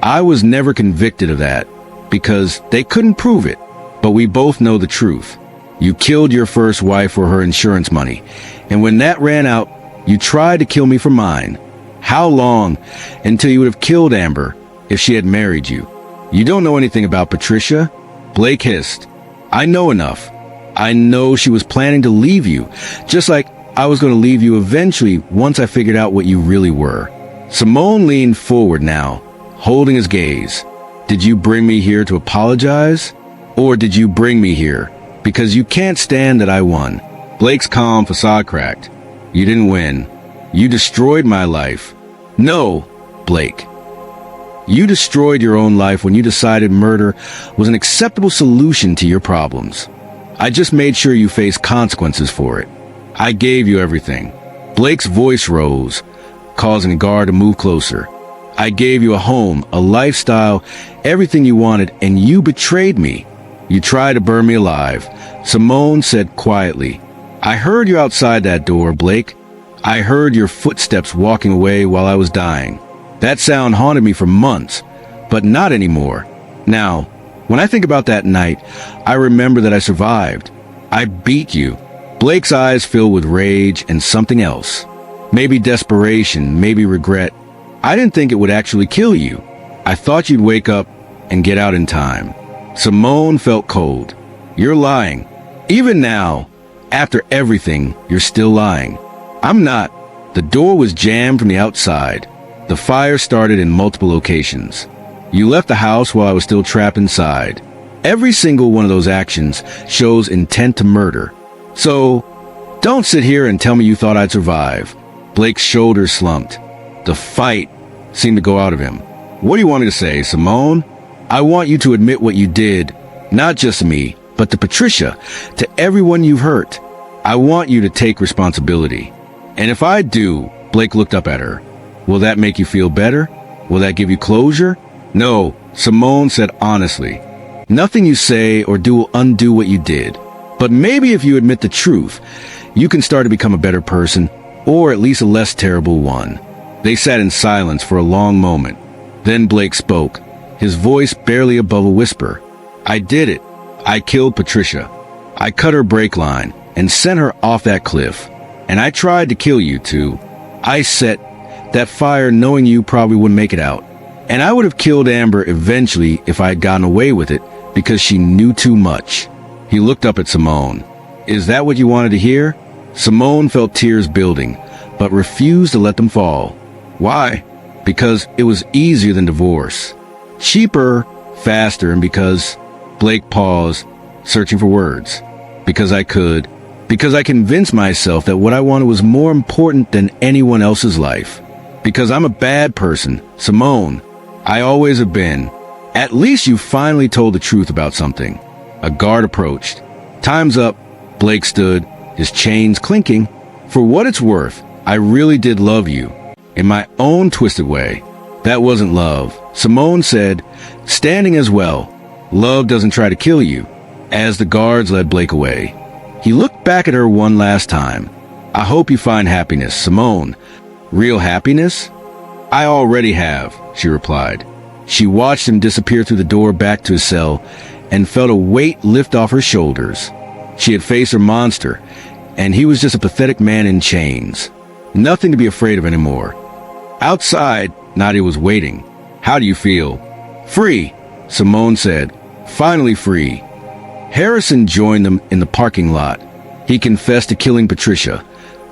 I was never convicted of that because they couldn't prove it. But we both know the truth. You killed your first wife for her insurance money, and when that ran out, you tried to kill me for mine. How long until you would have killed Amber if she had married you? You don't know anything about Patricia? Blake hissed. I know enough. I know she was planning to leave you, just like I was going to leave you eventually once I figured out what you really were. Simone leaned forward now, holding his gaze. Did you bring me here to apologize? Or did you bring me here because you can't stand that I won? Blake's calm facade cracked. You didn't win. You destroyed my life. No, Blake. You destroyed your own life when you decided murder was an acceptable solution to your problems. I just made sure you faced consequences for it. I gave you everything. Blake's voice rose, causing a guard to move closer. I gave you a home, a lifestyle, everything you wanted, and you betrayed me. You tried to burn me alive. Simone said quietly, I heard you outside that door, Blake. I heard your footsteps walking away while I was dying. That sound haunted me for months, but not anymore. Now, when I think about that night, I remember that I survived. I beat you. Blake's eyes filled with rage and something else. Maybe desperation, maybe regret. I didn't think it would actually kill you. I thought you'd wake up and get out in time. Simone felt cold. You're lying. Even now, after everything, you're still lying. I'm not. The door was jammed from the outside. The fire started in multiple locations. You left the house while I was still trapped inside. Every single one of those actions shows intent to murder. So, don't sit here and tell me you thought I'd survive. Blake's shoulders slumped. The fight seemed to go out of him. What do you want me to say, Simone? I want you to admit what you did, not just to me, but to Patricia, to everyone you've hurt. I want you to take responsibility. And if I do, Blake looked up at her. Will that make you feel better? Will that give you closure? No, Simone said honestly. Nothing you say or do will undo what you did. But maybe if you admit the truth, you can start to become a better person, or at least a less terrible one. They sat in silence for a long moment. Then Blake spoke, his voice barely above a whisper. I did it. I killed Patricia. I cut her brake line and sent her off that cliff. And I tried to kill you too. I set that fire knowing you probably wouldn't make it out. And I would have killed Amber eventually if I had gotten away with it because she knew too much. He looked up at Simone. Is that what you wanted to hear? Simone felt tears building, but refused to let them fall. Why? Because it was easier than divorce. Cheaper, faster, and because... Blake paused, searching for words. Because I could. Because I convinced myself that what I wanted was more important than anyone else's life. Because I'm a bad person, Simone. I always have been. At least you finally told the truth about something. A guard approached. Time's up. Blake stood, his chains clinking. For what it's worth, I really did love you. In my own twisted way. That wasn't love. Simone said, standing as well. Love doesn't try to kill you. As the guards led Blake away, he looked back at her one last time. I hope you find happiness, Simone. Real happiness? I already have, she replied. She watched him disappear through the door back to his cell and felt a weight lift off her shoulders. She had faced her monster, and he was just a pathetic man in chains. Nothing to be afraid of anymore. Outside, Nadia was waiting. How do you feel? Free, Simone said. Finally free. Harrison joined them in the parking lot. He confessed to killing Patricia.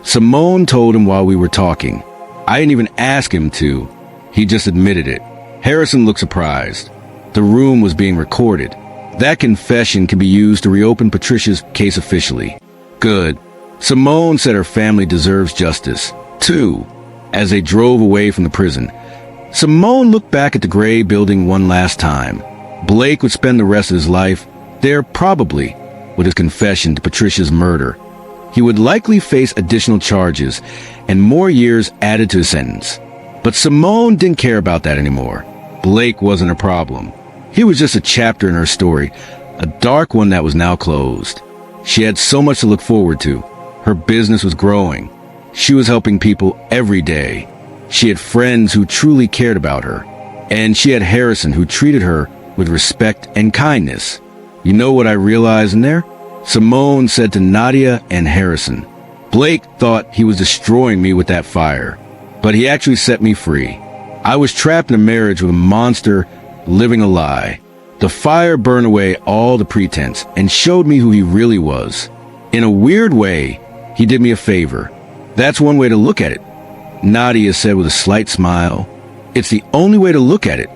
Simone told him while we were talking. I didn't even ask him to. He just admitted it. Harrison looked surprised. The room was being recorded. That confession can be used to reopen Patricia's case officially. Good. Simone said her family deserves justice, too. As they drove away from the prison, Simone looked back at the gray building one last time. Blake would spend the rest of his life there, probably, with his confession to Patricia's murder. He would likely face additional charges and more years added to his sentence. But Simone didn't care about that anymore. Blake wasn't a problem. He was just a chapter in her story, a dark one that was now closed. She had so much to look forward to. Her business was growing. She was helping people every day. She had friends who truly cared about her. And she had Harrison, who treated her with respect and kindness. You know what I realized in there? Simone said to Nadia and Harrison, Blake thought he was destroying me with that fire, but he actually set me free. I was trapped in a marriage with a monster living a lie. The fire burned away all the pretense and showed me who he really was. In a weird way, he did me a favor. That's one way to look at it, Nadia said with a slight smile. It's the only way to look at it,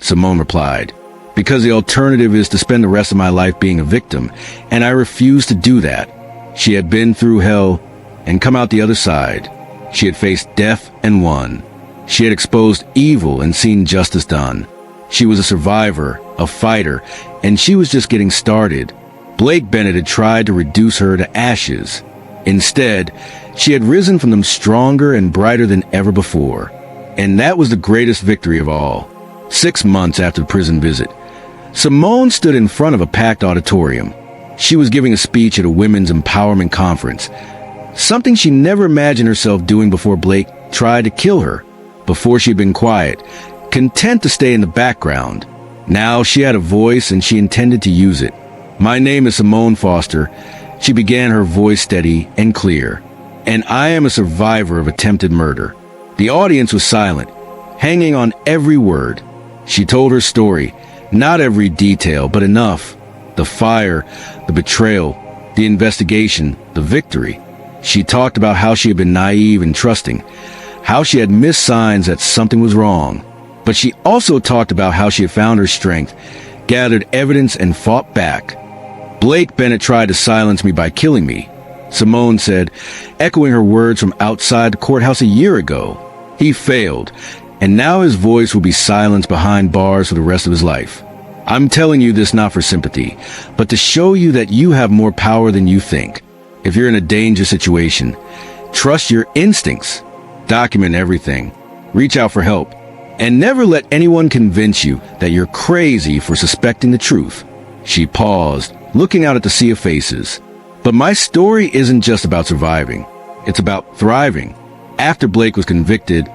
Simone replied, because the alternative is to spend the rest of my life being a victim, and I refuse to do that. She had been through hell and come out the other side. She had faced death and won. She had exposed evil and seen justice done. She was a survivor, a fighter, and she was just getting started. Blake Bennett had tried to reduce her to ashes. Instead, she had risen from them stronger and brighter than ever before. And that was the greatest victory of all. 6 months after the prison visit, Simone stood in front of a packed auditorium. She was giving a speech at a women's empowerment conference, something she never imagined herself doing before Blake tried to kill her. Before she'd been quiet, content to stay in the background. Now she had a voice and she intended to use it. My name is Simone Foster. She began, her voice steady and clear. And I am a survivor of attempted murder. The audience was silent, hanging on every word. She told her story, not every detail, but enough. The fire, the betrayal, the investigation, the victory. She talked about how she had been naive and trusting, how she had missed signs that something was wrong. But she also talked about how she had found her strength, gathered evidence, and fought back. Blake Bennett tried to silence me by killing me, Simone said, echoing her words from outside the courthouse a year ago. He failed, and now his voice will be silenced behind bars for the rest of his life. I'm telling you this not for sympathy, but to show you that you have more power than you think. If you're in a dangerous situation, trust your instincts. Document everything. Reach out for help. And never let anyone convince you that you're crazy for suspecting the truth. She paused, looking out at the sea of faces. But my story isn't just about surviving. It's about thriving. After Blake was convicted,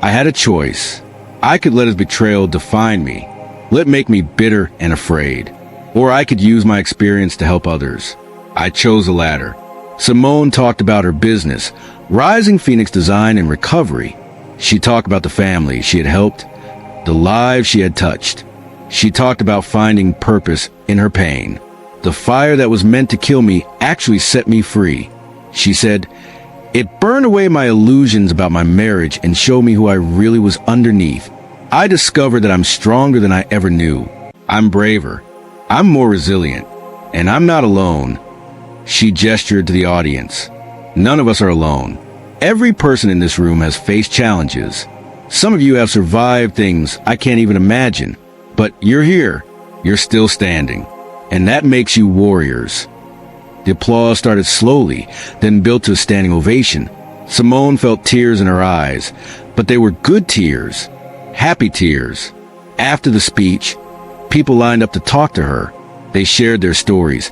I had a choice. I could let his betrayal define me, let make me bitter and afraid. Or I could use my experience to help others. I chose the latter. Simone talked about her business, Rising Phoenix Design and Recovery. She talked about the family she had helped, the lives she had touched. She talked about finding purpose in her pain. The fire that was meant to kill me actually set me free. She said, it burned away my illusions about my marriage and showed me who I really was underneath. I discovered that I'm stronger than I ever knew. I'm braver. I'm more resilient. And I'm not alone. She gestured to the audience. None of us are alone. Every person in this room has faced challenges. Some of you have survived things I can't even imagine. But you're here. You're still standing. And that makes you warriors. The applause started slowly, then built to a standing ovation. Simone felt tears in her eyes, but they were good tears, happy tears. After the speech, people lined up to talk to her. They shared their stories,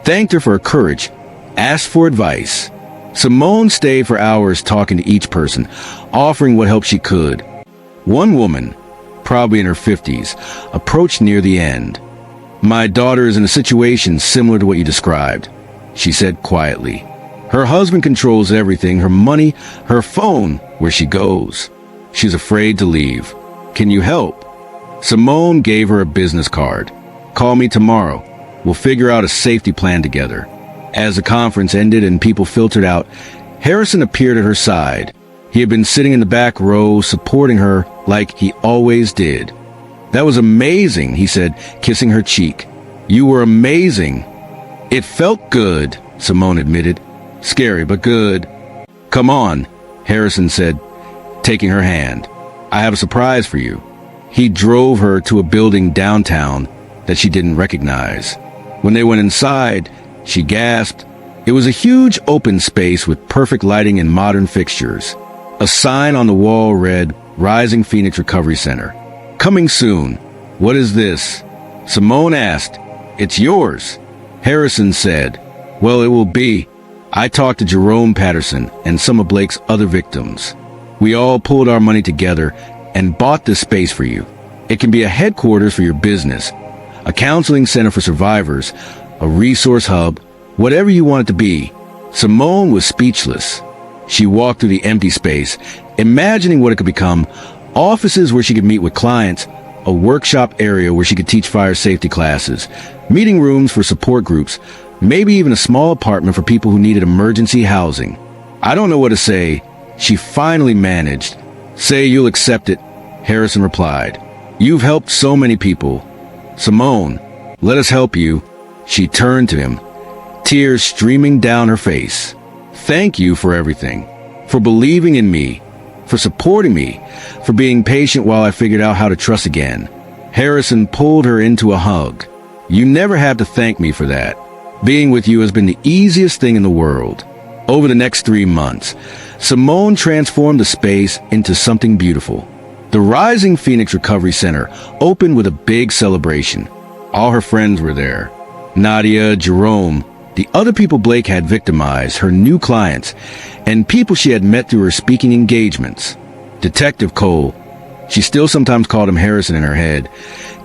thanked her for her courage, asked for advice. Simone stayed for hours talking to each person, offering what help she could. One woman, probably in her 50s, approached near the end. My daughter is in a situation similar to what you described, she said quietly. Her husband controls everything, her money, her phone, where she goes. She's afraid to leave. Can you help? Simone gave her a business card. Call me tomorrow. We'll figure out a safety plan together. As the conference ended and people filtered out, Harrison appeared at her side. He had been sitting in the back row, supporting her like he always did. That was amazing, he said, kissing her cheek. You were amazing. It felt good, Simone admitted. Scary, but good. Come on, Harrison said, taking her hand. I have a surprise for you. He drove her to a building downtown that she didn't recognize. When they went inside, she gasped. It was a huge open space with perfect lighting and modern fixtures. A sign on the wall read, Rising Phoenix Recovery Center. Coming soon. What is this? Simone asked. It's yours. Harrison said, well, it will be. I talked to Jerome Patterson and some of Blake's other victims. We all pulled our money together and bought this space for you. It can be a headquarters for your business, a counseling center for survivors, a resource hub, whatever you want it to be. Simone was speechless. She walked through the empty space, imagining what it could become: offices where she could meet with clients, a workshop area where she could teach fire safety classes, meeting rooms for support groups, maybe even a small apartment for people who needed emergency housing. "I don't know what to say," she finally managed. "Say you'll accept it," Harrison replied. "You've helped so many people." "Simone, let us help you." She turned to him, tears streaming down her face. "Thank you for everything, for believing in me, for supporting me, for being patient while I figured out how to trust again." Harrison pulled her into a hug. "You never have to thank me for that. Being with you has been the easiest thing in the world." Over the next 3 months, Simone transformed the space into something beautiful. The Rising Phoenix Recovery Center opened with a big celebration. All her friends were there. Nadia, Jerome, the other people Blake had victimized, her new clients, and people she had met through her speaking engagements. Detective Cole, she still sometimes called him Harrison in her head,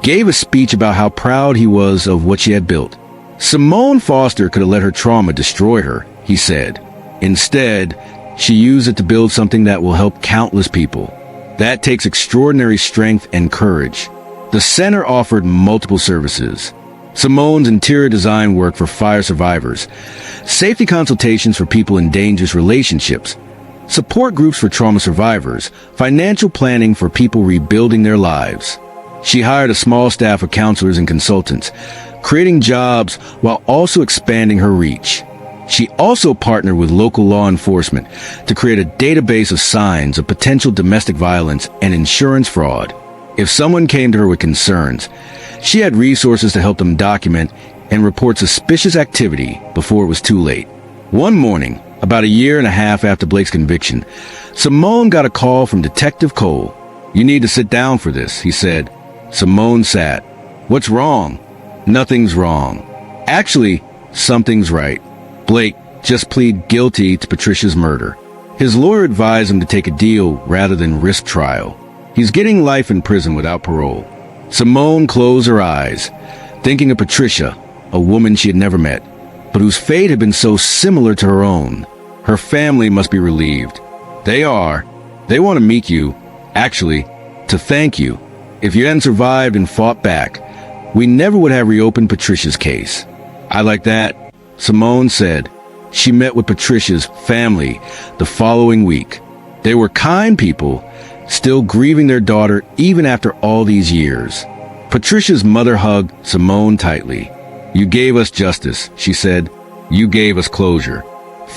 gave a speech about how proud he was of what she had built. Simone Foster could have let her trauma destroy her, he said. Instead, she used it to build something that will help countless people. That takes extraordinary strength and courage. The center offered multiple services. Simone's interior design work for fire survivors, safety consultations for people in dangerous relationships, support groups for trauma survivors, financial planning for people rebuilding their lives. She hired a small staff of counselors and consultants, creating jobs while also expanding her reach. She also partnered with local law enforcement to create a database of signs of potential domestic violence and insurance fraud. If someone came to her with concerns, she had resources to help them document and report suspicious activity before it was too late. One morning, about a year and a half after Blake's conviction, Simone got a call from Detective Cole. "You need to sit down for this," he said. Simone sat. "What's wrong?" "Nothing's wrong. Actually, something's right. Blake just pleaded guilty to Patricia's murder. His lawyer advised him to take a deal rather than risk trial. He's getting life in prison without parole." Simone closed her eyes, thinking of Patricia, a woman she had never met, but whose fate had been so similar to her own. Her family must be relieved. They are. They want to meet you, actually, to thank you. If you hadn't survived and fought back, we never would have reopened Patricia's case. "I like that," Simone said. She met with Patricia's family the following week. They were kind people, still grieving their daughter even after all these years. Patricia's mother hugged Simone tightly. "You gave us justice," she said. "You gave us closure."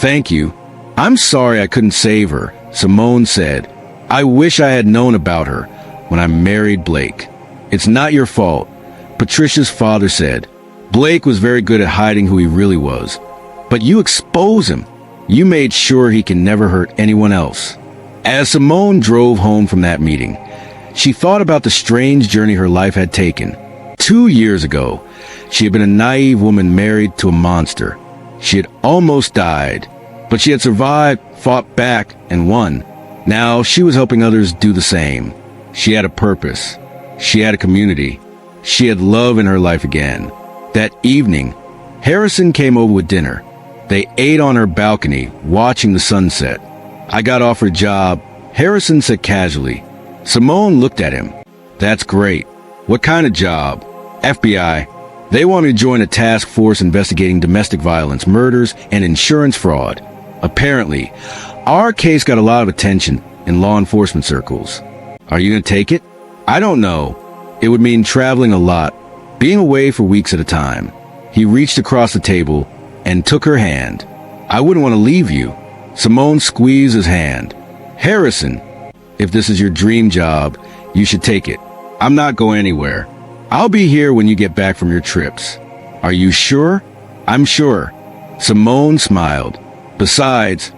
"Thank you. I'm sorry I couldn't save her," Simone said. "I wish I had known about her when I married Blake." "It's not your fault," Patricia's father said. "Blake was very good at hiding who he really was. But you expose him. You made sure he can never hurt anyone else." As Simone drove home from that meeting, she thought about the strange journey her life had taken. 2 years ago, she had been a naive woman married to a monster. She had almost died, but she had survived, fought back, and won. Now she was helping others do the same. She had a purpose. She had a community. She had love in her life again. That evening, Harrison came over with dinner. They ate on her balcony, watching the sunset. "I got offered a job," Harrison said casually. Simone looked at him. "That's great. What kind of job?" "FBI. They want me to join a task force investigating domestic violence, murders, and insurance fraud. Apparently, our case got a lot of attention in law enforcement circles." "Are you going to take it?" "I don't know. It would mean traveling a lot, being away for weeks at a time." He reached across the table and took her hand. "I wouldn't want to leave you." Simone squeezed his hand. "Harrison, if this is your dream job, you should take it. I'm not going anywhere. I'll be here when you get back from your trips." "Are you sure?" "I'm sure." Simone smiled. "Besides,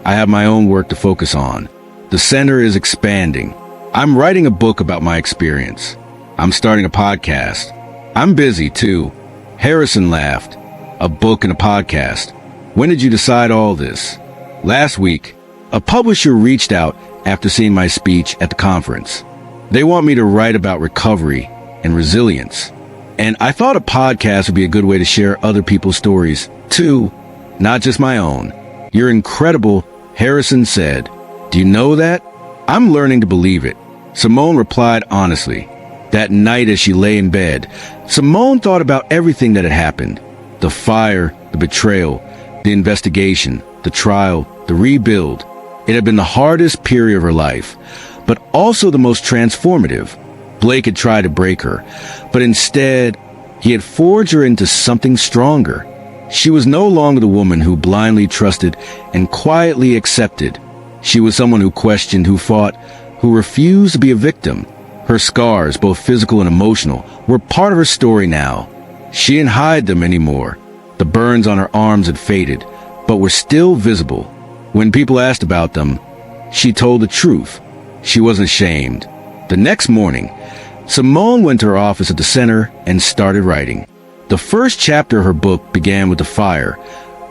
I have my own work to focus on. The center is expanding. I'm writing a book about my experience. I'm starting a podcast. I'm busy, too." Harrison laughed. "A book and a podcast. When did you decide all this?" "Last week. A publisher reached out after seeing my speech at the conference. They want me to write about recovery and resilience. And I thought a podcast would be a good way to share other people's stories, too, not just my own. You're incredible, Harrison said. Do you know that? I'm learning to believe it. Simone replied honestly. That night as she lay in bed, Simone thought about everything that had happened. The fire, the betrayal, the investigation, the trial, the rebuild. It had been the hardest period of her life, but also the most transformative. Blake had tried to break her, but instead, he had forged her into something stronger. She was no longer the woman who blindly trusted and quietly accepted. She was someone who questioned, who fought, who refused to be a victim. Her scars, both physical and emotional, were part of her story now. She didn't hide them anymore. The burns on her arms had faded, but were still visible. When people asked about them, she told the truth. She wasn't ashamed. The next morning, Simone went to her office at the center and started writing. The first chapter of her book began with the fire,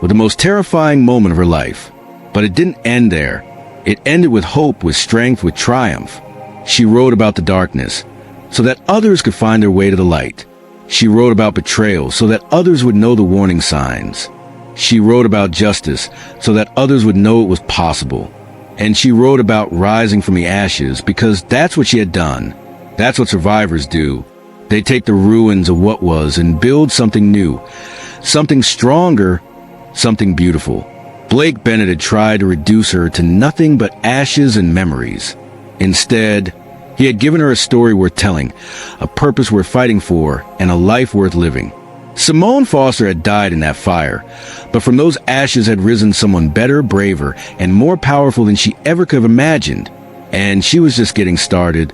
with the most terrifying moment of her life. But it didn't end there. It ended with hope, with strength, with triumph. She wrote about the darkness, so that others could find their way to the light. She wrote about betrayal, so that others would know the warning signs. She wrote about justice, so that others would know it was possible. And she wrote about rising from the ashes, because that's what she had done. That's what survivors do. They take the ruins of what was and build something new, something stronger, something beautiful. Blake Bennett had tried to reduce her to nothing but ashes and memories. Instead, he had given her a story worth telling, a purpose worth fighting for, and a life worth living. Simone Foster had died in that fire, but from those ashes had risen someone better, braver, and more powerful than she ever could have imagined. And she was just getting started.